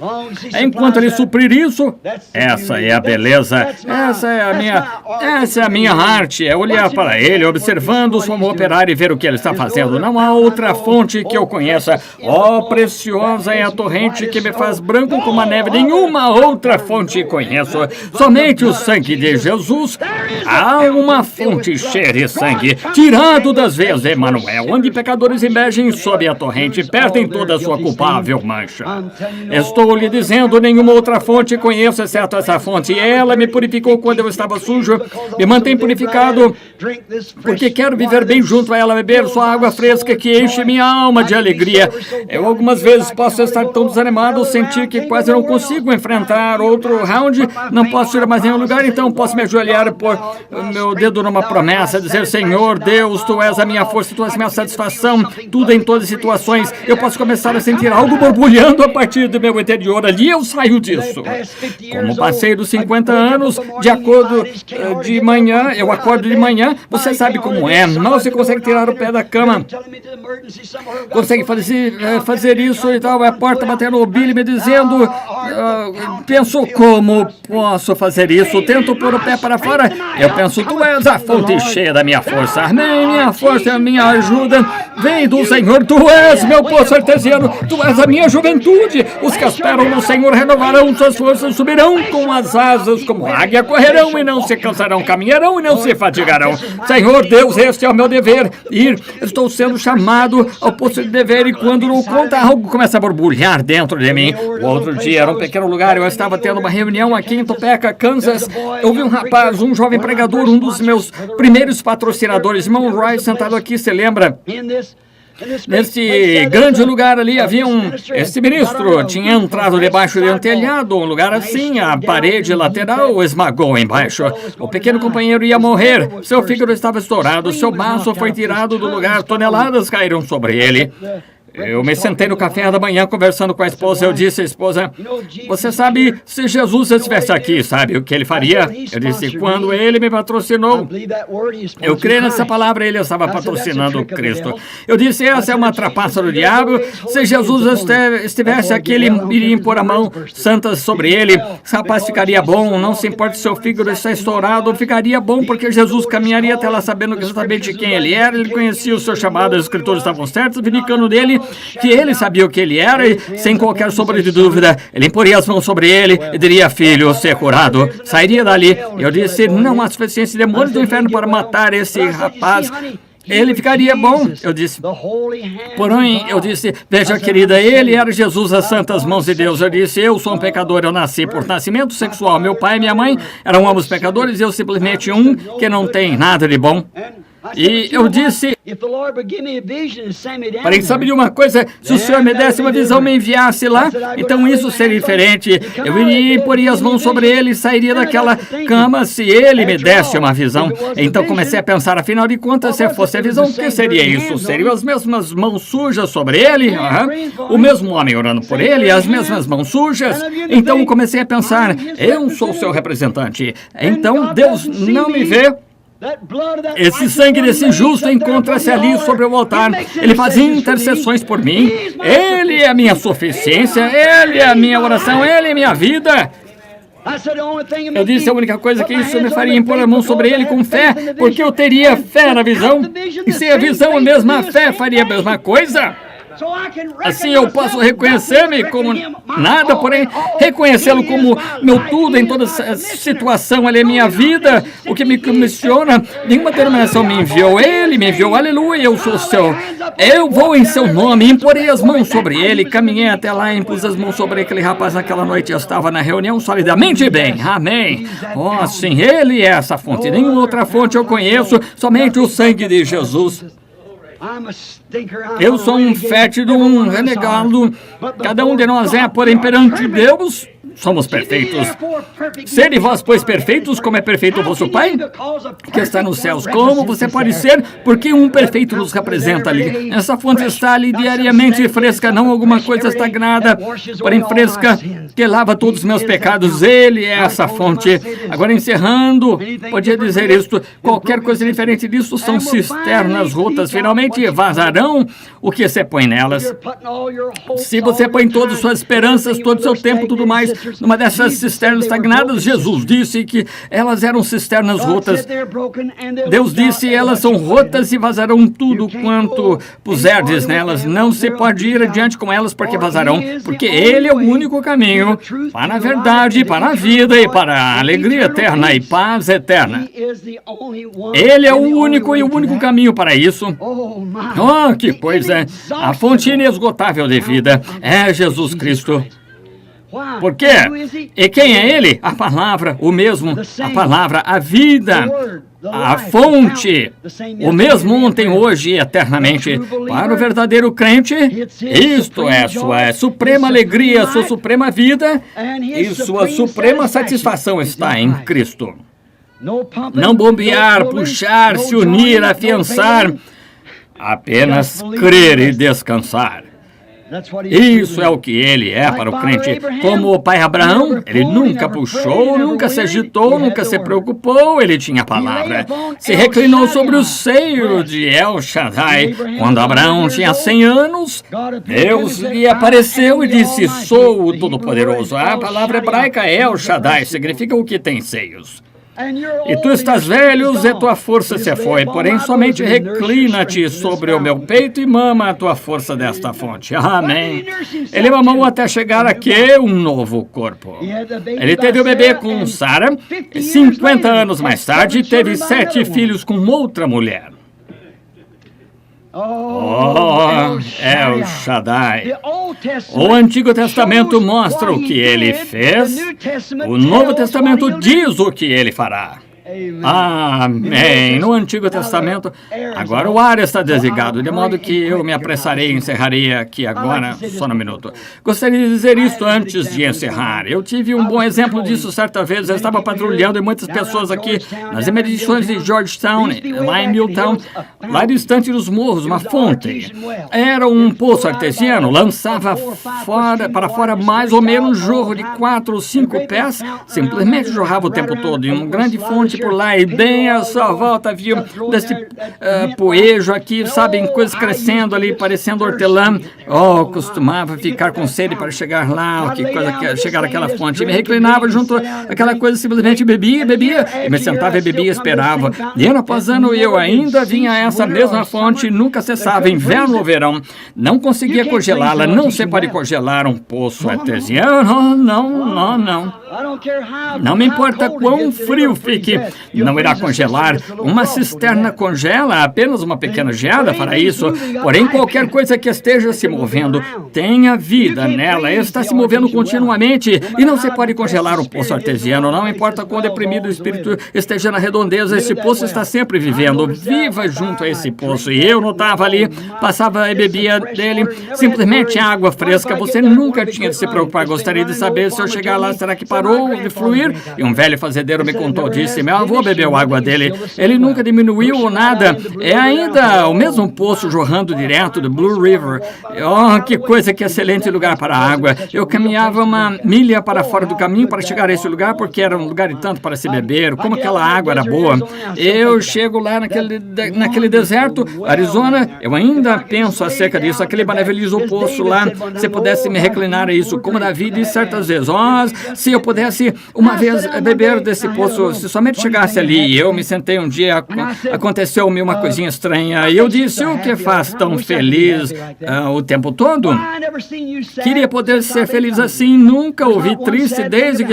Enquanto ele suprir isso, essa é a beleza, essa é a minha arte, é olhar para ele, observando como operar e ver o que ele está fazendo. Não há outra fonte que eu conheça. Oh, preciosa é a torrente que me faz branco como a neve. Nenhuma outra fonte conheço. Somente o sangue de Jesus. Há uma fonte cheia de sangue, tirado das veias de Emanuel, onde pecadores emergem sob a torrente, perdem toda a sua culpável mancha. Estou lhe dizendo, nenhuma outra fonte conheço, exceto essa fonte. Ela me purificou quando eu estava sujo, me mantém purificado, porque quero viver bem junto a ela, beber sua água fresca que enche minha alma de alegria. Eu algumas vezes posso estar tão desanimado, sentir que quase não consigo enfrentar outro round, não posso ir a mais nenhum lugar, então posso me ajoelhar e pôr meu dedo numa promessa, dizer, Senhor Deus, Tu és a minha força, Tu és a minha satisfação, tudo em todas as situações. Eu posso começar a sentir algo borbulhando a partir do meu interior, ali eu saio disso. Como passei dos 50 anos, de acordo de manhã, eu acordo de manhã, você sabe como é, não se consegue tirar o pé da cama, consegue fazer isso e tal, a porta batendo no ouvido me dizendo, penso, como posso fazer isso? Tento pôr o pé para fora, eu penso, Tu és a fonte cheia da minha força, amém, minha força é a minha ajuda, vem do Senhor, Tu és meu poço artesiano, Tu és a minha juventude, os que esperam no Senhor renovarão suas forças, subirão com as asas como águia, correrão e não se cansarão, caminharão e não se fatigarão. Senhor Deus, este é o meu dever, estou sendo chamado ao posto de dever e quando não conta, algo começa a borbulhar dentro de mim. O outro dia era um pequeno lugar, eu estava tendo uma reunião aqui em Topeka, Kansas, eu vi um rapaz, um jovem pregador, um dos meus primeiros patrocinadores, irmão Roy, sentado aqui, você lembra? Nesse grande lugar ali havia esse ministro tinha entrado debaixo de um telhado, um lugar assim, a parede lateral o esmagou embaixo. O pequeno companheiro ia morrer, seu fígado estava estourado, seu baço foi tirado do lugar, toneladas caíram sobre ele. Eu me sentei no café da manhã conversando com a esposa. Eu disse à esposa, você sabe, se Jesus estivesse aqui, sabe o que ele faria? Eu disse, quando ele me patrocinou, eu creio nessa palavra, ele estava patrocinando Cristo. Eu disse, essa é uma trapaça do diabo. Se Jesus estivesse aqui, ele iria impor a mão santa sobre ele. Esse rapaz ficaria bom, não se importa se seu fígado está estourado, ficaria bom porque Jesus caminharia até lá sabendo exatamente quem ele era, ele conhecia o seu chamado, as escrituras estavam certas, vindicando dele que ele sabia o que ele era e, sem qualquer sombra de dúvida, ele imporia as mãos sobre ele e diria, filho, ser curado. Sairia dali. Eu disse, não há suficiência de demônios do inferno para matar esse rapaz. Ele ficaria bom, eu disse. Porém, eu disse, veja, querida, ele era Jesus, as santas mãos de Deus. Eu disse, eu sou um pecador, eu nasci por nascimento sexual. Meu pai e minha mãe eram ambos pecadores, eu simplesmente um que não tem nada de bom. E eu disse, para saber de uma coisa, se o Senhor me desse uma visão, me enviasse lá, então isso seria diferente. Eu iria e poria as mãos sobre ele e sairia daquela cama se ele me desse uma visão. Então comecei a pensar, afinal de contas, se fosse a visão, o que seria isso? Seriam as mesmas mãos sujas sobre ele? O mesmo homem orando por ele, as mesmas mãos sujas? Então comecei a pensar, eu sou seu representante. Então Deus não me vê. Esse sangue desse justo encontra-se ali sobre o altar. Ele fazia intercessões por mim. Ele é a minha suficiência. Ele é a minha oração. Ele é a minha vida. Eu disse a única coisa que isso me faria impor a mão sobre ele com fé, porque eu teria fé na visão. E sem a visão, a mesma fé faria a mesma coisa. Assim eu posso reconhecer-me como nada, porém reconhecê-lo como meu tudo em toda situação. Ele é minha vida, o que me comissiona. Nenhuma denominação me enviou, ele me enviou, aleluia, eu sou seu. Eu vou em seu nome, imporei as mãos sobre ele, caminhei até lá e impus as mãos sobre aquele rapaz naquela noite. Eu estava na reunião solidamente bem, amém. Oh, sim, ele é essa fonte, nenhuma outra fonte eu conheço, somente o sangue de Jesus. Eu sou um fétido, um renegado. Cada um de nós é, porém, perante Deus, somos perfeitos. Sede vós, pois, perfeitos, como é perfeito o vosso Pai, que está nos céus. Como você pode ser? Porque um perfeito nos representa ali. Essa fonte está ali diariamente fresca, não alguma coisa estagnada, porém fresca, que lava todos os meus pecados. Ele é essa fonte. Agora, encerrando, podia dizer isto. Qualquer coisa diferente disso são cisternas rotas. Finalmente vazarão o que você põe nelas. Se você põe todas as suas esperanças, todo o seu tempo, tudo mais, numa dessas cisternas estagnadas, Jesus disse que elas eram cisternas rotas. Deus disse, elas são rotas e vazarão tudo quanto puserdes nelas. Não se pode ir adiante com elas porque vazarão, porque Ele é o único caminho para a verdade, para a vida e para a alegria eterna e paz eterna. Ele é o único e o único caminho para isso. Oh, que coisa! A fonte inesgotável de vida é Jesus Cristo. Por quê? E quem é Ele? A palavra, o mesmo, a palavra, a vida, a fonte, o mesmo ontem, hoje e eternamente. Para o verdadeiro crente, isto é sua suprema alegria, sua suprema vida e sua suprema satisfação está em Cristo. Não bombear, puxar, se unir, afiançar, apenas crer e descansar. Isso é o que ele é para o crente. Como o pai Abraão, ele nunca puxou, nunca se agitou, nunca se preocupou, ele tinha a palavra. Se reclinou sobre o seio de El Shaddai. Quando Abraão tinha 100 anos, Deus lhe apareceu e disse, sou o Todo-Poderoso. A palavra hebraica El Shaddai significa o que tem seios. E tu estás velho e tua força se foi, porém somente reclina-te sobre o meu peito e mama a tua força desta fonte. Amém. Ele mamou até chegar aqui um novo corpo. Ele teve o bebê com Sara, 50 anos mais tarde, teve 7 filhos com outra mulher. Oh, El Shaddai. O Antigo Testamento mostra o que ele fez, o Novo Testamento diz o que ele fará. Amém. No Antigo Testamento, agora o ar está desligado, de modo que eu me apressarei e encerrarei aqui agora, só um minuto. Gostaria de dizer isto antes de encerrar. Eu tive um bom exemplo disso certa vez. Eu estava patrulhando e muitas pessoas aqui nas imediações de Georgetown, lá em Milltown, lá distante dos morros, uma fonte. Era um poço artesiano, lançava para fora mais ou menos um jorro de 4 ou 5 pés, simplesmente jorrava o tempo todo, e uma grande fonte por lá, e bem à sua volta havia desse poejo aqui, sabem, coisas crescendo ali, parecendo hortelã. Oh, costumava ficar com sede para chegar lá, que coisa, chegar àquela fonte. E me reclinava junto àquela coisa, simplesmente bebia, e me sentava e bebia e esperava. E ano após ano eu ainda vinha a essa mesma fonte, nunca cessava, inverno ou verão. Não conseguia congelá-la, não se pode congelar um poço artesiano, não. Não me importa quão frio fique, não irá congelar. Uma cisterna congela, apenas uma pequena geada fará isso. Porém, qualquer coisa que esteja se movendo, tenha vida nela, está se movendo continuamente. E não se pode congelar um poço artesiano, não importa quão deprimido o espírito esteja na redondeza, esse poço está sempre vivendo. Viva junto a esse poço. E eu notava ali, passava e bebia dele, simplesmente água fresca. Você nunca tinha de se preocupar. Gostaria de saber, se eu chegar lá, será que parou de fluir? E um velho fazendeiro me contou, disse, meu avô bebeu água dele, ele nunca diminuiu ou nada, é ainda o mesmo poço jorrando direto do Blue River. Oh, que coisa, que excelente lugar para a água. Eu caminhava uma milha para fora do caminho para chegar a esse lugar, porque era um lugar de tanto para se beber, como aquela água era boa. Eu chego lá naquele deserto, Arizona, eu ainda penso acerca disso, aquele maravilhoso poço lá, se pudesse me reclinar a isso, como Davi disse certas vezes, oh, se eu pudesse uma vez beber desse poço, se somente chegasse ali. Eu me sentei um dia, aconteceu-me uma coisinha estranha, e eu disse, o que faz tão feliz o tempo todo? Queria poder ser feliz assim, nunca ouvi triste desde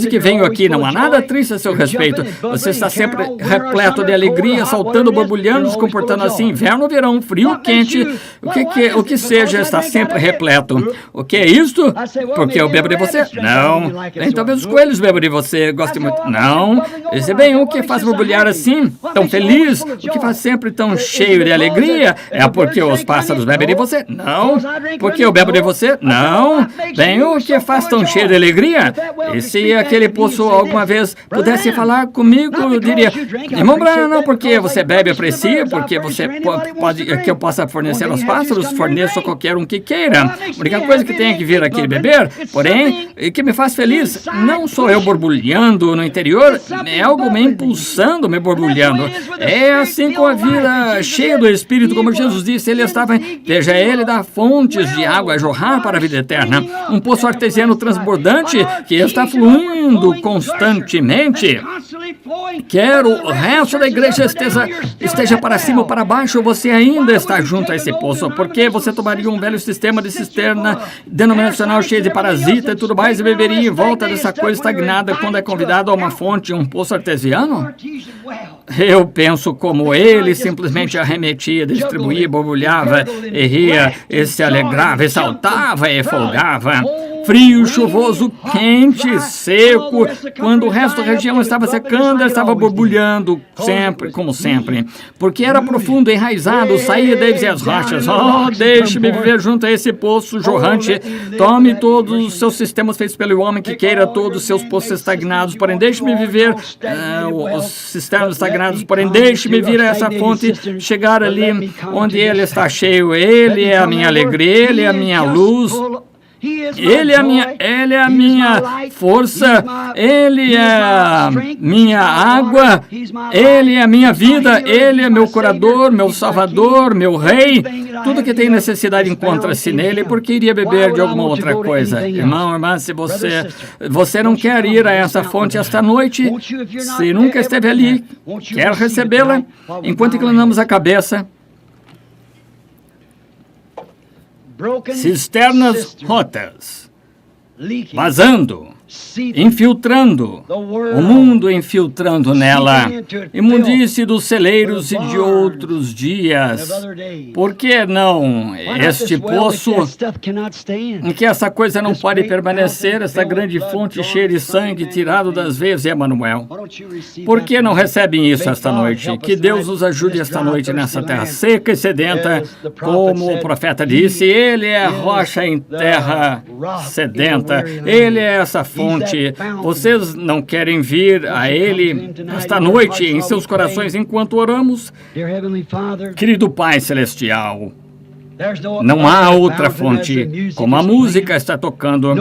que venho aqui. Não há nada triste a seu respeito. Você está sempre repleto de alegria, saltando, borbulhando, se comportando assim, inverno, verão, frio, quente, o que seja, está sempre repleto. O que é isto? Porque eu bebo de você? Não. Nem talvez os coelhos bebam de você, goste muito. Não. Disse bem, o que faz borbulhar assim, tão feliz, o que faz sempre tão cheio de alegria, é porque os pássaros bebem de você? Não. Porque eu bebo de você? Não. Bem, o que faz tão cheio de alegria? E se aquele poço alguma vez pudesse falar comigo, eu diria, irmão Branham, não porque você bebe, aprecia, porque você pode que eu possa fornecer aos pássaros, forneço a qualquer um que queira. A única coisa que tem que vir aqui beber, porém, e que me faz feliz, não sou eu borbulhando no interior, é algo me impulsando, me borbulhando. É assim com a vida cheia do Espírito, como Jesus disse, veja, ele dá fontes de água a jorrar para a vida eterna. Um poço artesiano transbordante que está fluindo constantemente. Quero o resto da igreja esteja para cima ou para baixo, você ainda está junto a esse poço, porque você tomaria um velho sistema de cisterna denominacional cheio de parasita e tudo mais e beberia em volta dessa coisa estagnada quando é convidado a uma fonte, um poço artesiano? Eu penso como ele simplesmente arremetia, distribuía, borbulhava, e ria, e se alegrava, e saltava, e folgava. Frio, chuvoso, quente, seco. Quando o resto da região estava secando, ele estava borbulhando, sempre, como sempre. Porque era profundo, enraizado, saía desde as rochas. Oh, deixe-me viver junto a esse poço jorrante. Tome todos os seus sistemas feitos pelo homem que queira, todos os seus poços estagnados. Porém, deixe-me viver os sistemas estagnados. Porém, deixe-me vir a essa fonte, chegar ali onde ele está cheio. Ele é a minha alegria, ele é a minha luz. Ele é a minha força, Ele é a minha água, Ele é a minha vida, Ele é meu curador, meu salvador, meu rei. Tudo que tem necessidade encontra-se nele, porque iria beber de alguma outra coisa. Irmão, irmã, se você não quer ir a essa fonte esta noite, se nunca esteve ali, quer recebê-la, enquanto inclinamos a cabeça, cisternas rotas, vazando, infiltrando, o mundo infiltrando nela, imundície dos celeiros e de outros dias. Por que não este poço em que essa coisa não pode permanecer, essa grande fonte cheia de sangue tirado das veias de Emanuel? Por que não recebem isso esta noite? Que Deus nos ajude esta noite nessa terra seca e sedenta, como o profeta disse, Ele é a rocha em terra sedenta, Ele é essa fonte. Vocês não querem vir a Ele esta noite em seus corações enquanto oramos? Querido Pai Celestial, não há outra fonte, como a música está tocando,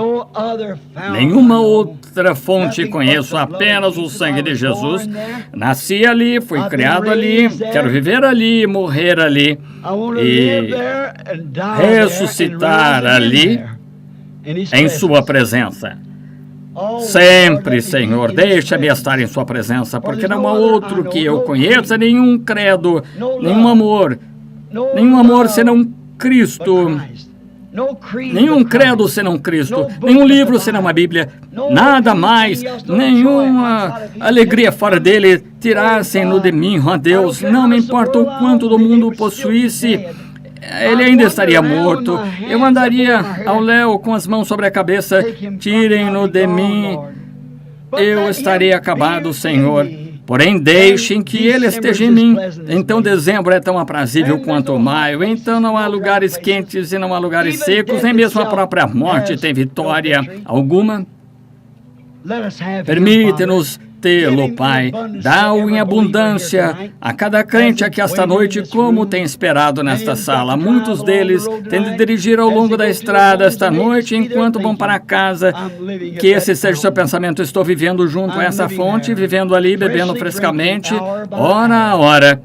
nenhuma outra fonte conheço, apenas o sangue de Jesus. Nasci ali, fui criado ali, quero viver ali, morrer ali e ressuscitar ali em Sua presença. Sempre, Senhor, deixa-me estar em Sua presença, porque não há outro que eu conheça, nenhum credo, nenhum amor senão Cristo, nenhum credo senão Cristo, nenhum livro senão a Bíblia, nada mais, nenhuma alegria fora dele. Tirassem-no de mim, ó Deus, não me importa o quanto do mundo possuísse, ele ainda estaria morto. Eu andaria ao léu com as mãos sobre a cabeça. Tirem-no de mim. Eu estaria acabado, Senhor. Porém, deixem que Ele esteja em mim. Então, dezembro é tão aprazível quanto maio. Então, não há lugares quentes e não há lugares secos. Nem mesmo a própria morte tem vitória alguma. Permite-nos tê-lo, Pai. Dá-o em abundância a cada crente aqui esta noite, como tem esperado nesta sala. Muitos deles têm de dirigir ao longo da estrada esta noite, enquanto vão para casa. Que esse seja o seu pensamento. Estou vivendo junto a essa fonte, vivendo ali, bebendo frescamente, hora a hora.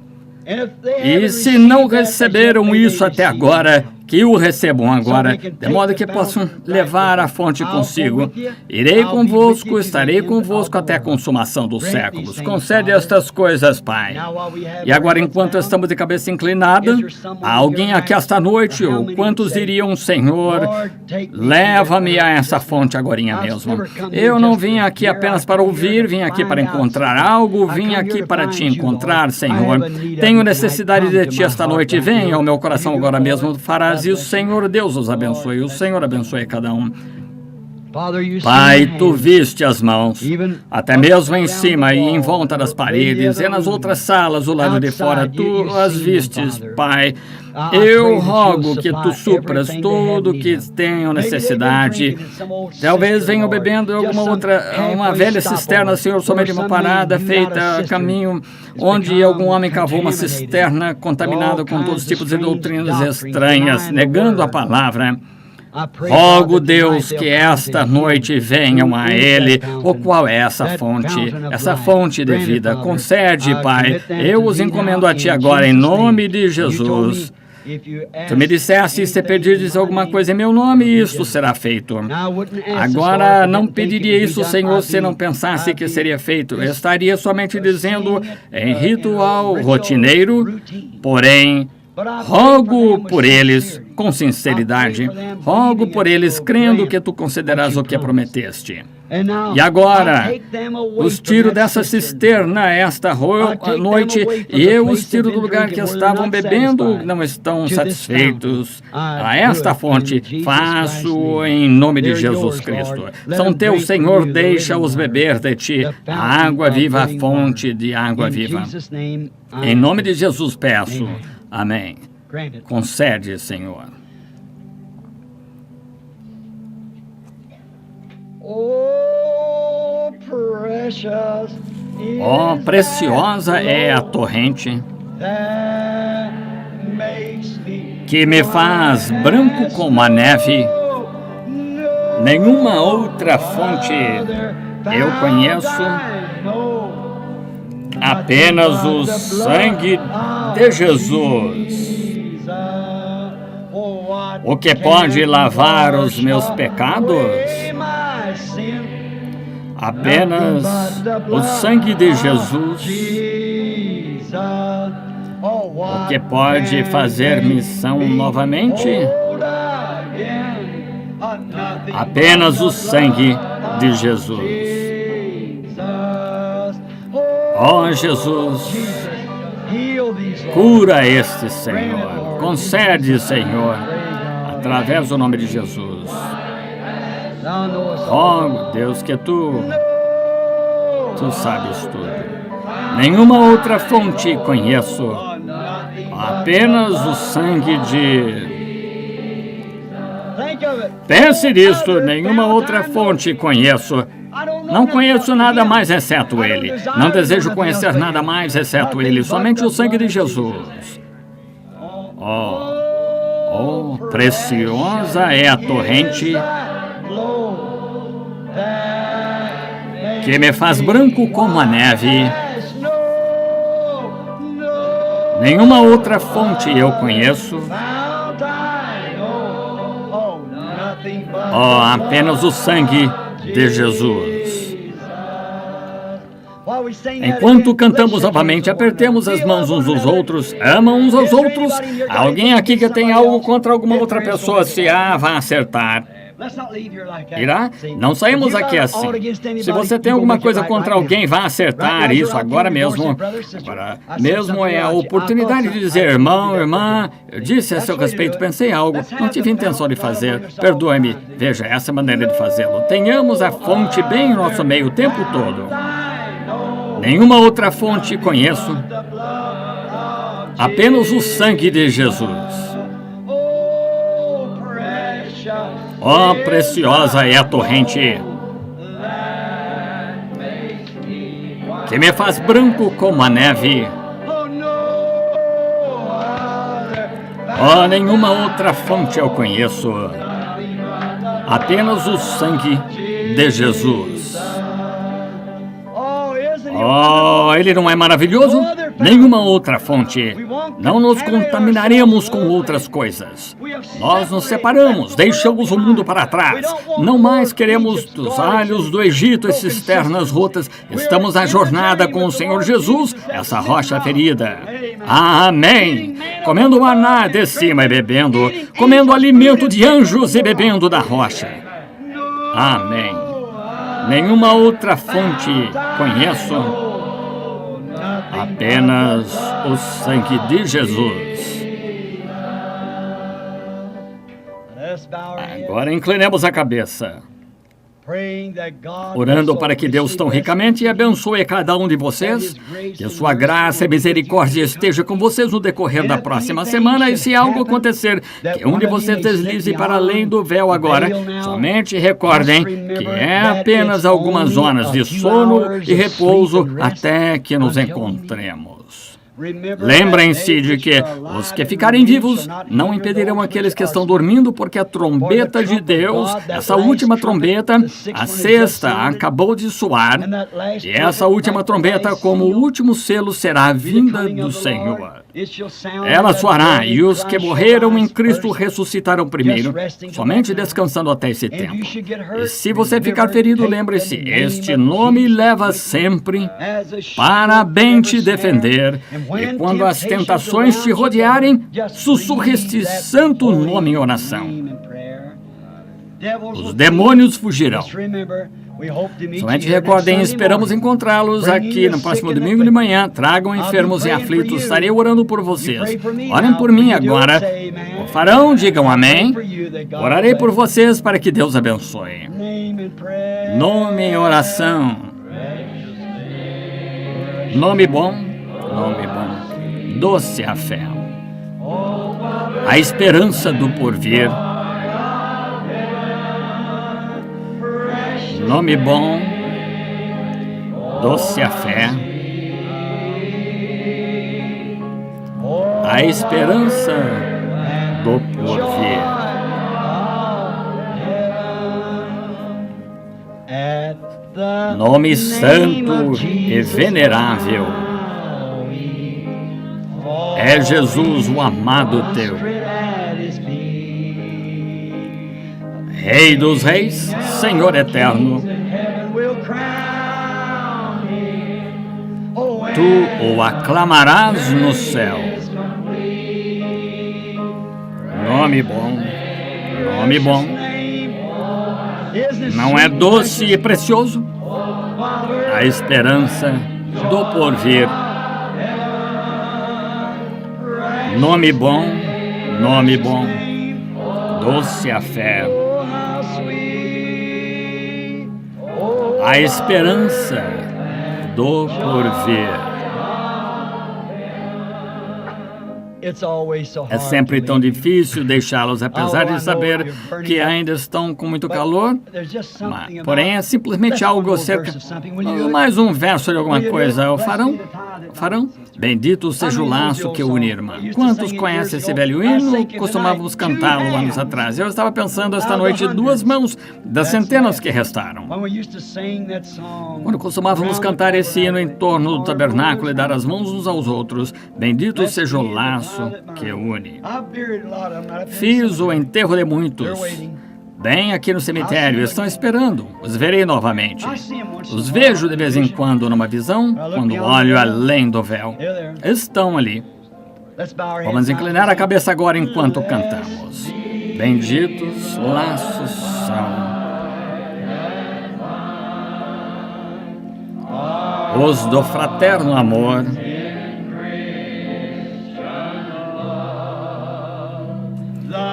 E se não receberam isso até agora, que o recebam agora, de modo que possam levar a fonte consigo. Irei convosco, estarei convosco até a consumação dos séculos. Concede estas coisas, Pai. E agora, enquanto estamos de cabeça inclinada, há alguém aqui esta noite, ou quantos diriam, Senhor, leva-me a essa fonte agorinha mesmo. Eu não vim aqui apenas para ouvir, vim aqui para encontrar algo, vim aqui para te encontrar, Senhor. Tenho necessidade de ti esta noite. Venha ao meu coração agora mesmo. Farás isso, Senhor. Deus os abençoe. O Senhor abençoe cada um. Pai, tu viste as mãos, até mesmo em cima e em volta das paredes, e nas outras salas do lado de fora, tu as vistes, Pai. Eu rogo que tu supras tudo que tenham necessidade. Talvez venham bebendo uma velha cisterna, Senhor, somente uma parada feita a caminho onde algum homem cavou uma cisterna contaminada com todos os tipos de doutrinas estranhas, negando a palavra. Rogo, Deus, que esta noite venham a Ele. Ou qual é essa fonte de vida? Concede, Pai. Eu os encomendo a Ti agora, em nome de Jesus. Tu me disseste, se pedirdes alguma coisa em meu nome, isto será feito. Agora, não pediria isso, Senhor, se não pensasse que seria feito. Eu estaria somente dizendo em ritual rotineiro, porém, rogo por eles com sinceridade. Rogo por eles crendo que tu concederás o que prometeste. E agora, os tiro dessa cisterna esta noite e eu os tiro do lugar que estavam bebendo, não estão satisfeitos. A esta fonte faço em nome de Jesus Cristo. São teus, Senhor, deixa-os beber de ti. A água viva, a fonte de água viva. Em nome de Jesus peço. Amém. Concede, Senhor. Oh, preciosa é a torrente que me faz branco como a neve. Nenhuma outra fonte eu conheço, apenas o sangue de Jesus. O que pode lavar os meus pecados? Apenas o sangue de Jesus. O que pode fazer missão novamente? Apenas o sangue de Jesus. Oh, Jesus, cura este, Senhor. Concede, Senhor, através do nome de Jesus. Oh, Deus, que tu sabes tudo. Nenhuma outra fonte conheço, apenas o sangue de... Pense nisto, nenhuma outra fonte conheço. Não conheço nada mais exceto Ele. Não desejo conhecer nada mais exceto Ele. Somente o sangue de Jesus. Oh, preciosa é a torrente que me faz branco como a neve. Nenhuma outra fonte eu conheço. Oh, apenas o sangue de Jesus. Enquanto cantamos novamente, apertemos as mãos uns aos outros, amam uns aos outros. Alguém aqui que tem algo contra alguma outra pessoa, se vai acertar. Irá? Não saímos aqui assim. Se você tem alguma coisa contra alguém, vá acertar isso agora mesmo. Agora mesmo é a oportunidade de dizer, irmão, irmã, eu disse a seu respeito, pensei algo, não tive intenção de fazer, perdoe-me. Veja, essa é a maneira de fazê-lo. Tenhamos a fonte bem em nosso meio o tempo todo. Nenhuma outra fonte conheço, apenas o sangue de Jesus. Oh, preciosa é a torrente que me faz branco como a neve. Oh, nenhuma outra fonte eu conheço, apenas o sangue de Jesus. Oh, Ele não é maravilhoso? nenhuma outra fonte. Não nos contaminaremos com outras coisas. Nós nos separamos, deixamos o mundo para trás. Não mais queremos dos alhos do Egito e cisternas rotas. Estamos na jornada com o Senhor Jesus, essa rocha ferida. Amém. Comendo maná de cima e bebendo, comendo alimento de anjos e bebendo da rocha. Amém. Nenhuma outra fonte conheço, apenas o sangue de Jesus. Agora inclinemos a cabeça, orando para que Deus tão ricamente abençoe cada um de vocês, que a sua graça e misericórdia esteja com vocês no decorrer da próxima semana, e se algo acontecer, que um de vocês deslize para além do véu agora, somente recordem que é apenas algumas horas de sono e repouso até que nos encontremos. Lembrem-se de que os que ficarem vivos não impedirão aqueles que estão dormindo, porque a trombeta de Deus, essa última trombeta, a sexta, acabou de soar, e essa última trombeta, como o último selo, será a vinda do Senhor. Ela soará, e os que morreram em Cristo ressuscitarão primeiro, somente descansando até esse tempo. E se você ficar ferido, lembre-se, este nome leva sempre para bem te defender, e quando as tentações te rodearem, sussurre este santo nome em oração. Os demônios fugirão. Somente recordem, esperamos encontrá-los aqui no próximo domingo de manhã. Tragam enfermos e aflitos, estarei orando por vocês. Orem por mim agora. O farão, digam amém. Orarei por vocês para que Deus abençoe. Nome em oração. Nome bom, doce a fé. A esperança do porvir. Nome bom, doce a fé, a esperança do porvir. Nome santo e venerável, é Jesus o amado teu. Rei dos reis, Senhor eterno, tu o aclamarás no céu. Nome bom, não é doce e precioso? A esperança do porvir. Nome bom, doce a fé. A esperança do porvir. É sempre tão difícil deixá-los, apesar de saber que ainda estão com muito calor. Porém, é simplesmente algo cerca. Mais um verso de alguma coisa. O farão? Bendito seja o laço que une, irmã. Quantos conhecem esse velho hino? Costumávamos cantá-lo anos atrás. Eu estava pensando esta noite, 2 mãos das centenas que restaram. Quando costumávamos cantar esse hino em torno do tabernáculo e dar as mãos uns aos outros, bendito seja o laço que une. Fiz o enterro de muitos. Bem aqui no cemitério, estão esperando. Os verei novamente. Os vejo de vez em quando numa visão, quando olho além do véu. Estão ali. Vamos inclinar a cabeça agora enquanto cantamos. Benditos laços são os do fraterno amor,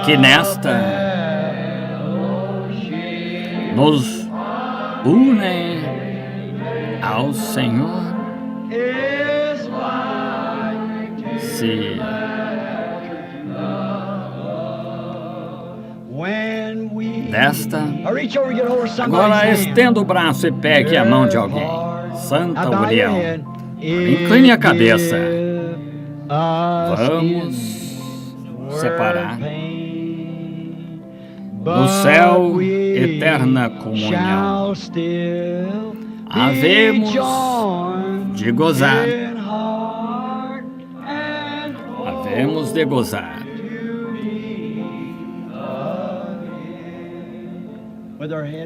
que nesta nos unem ao Senhor. Se desta, agora estenda o braço e pegue a mão de alguém. Santa Uriel, incline a cabeça. Vamos separar no céu eterna comunhão. Havemos de gozar Temos de gozar.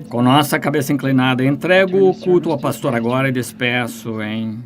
Com nossa cabeça inclinada, entrego o culto ao pastor agora e despeço em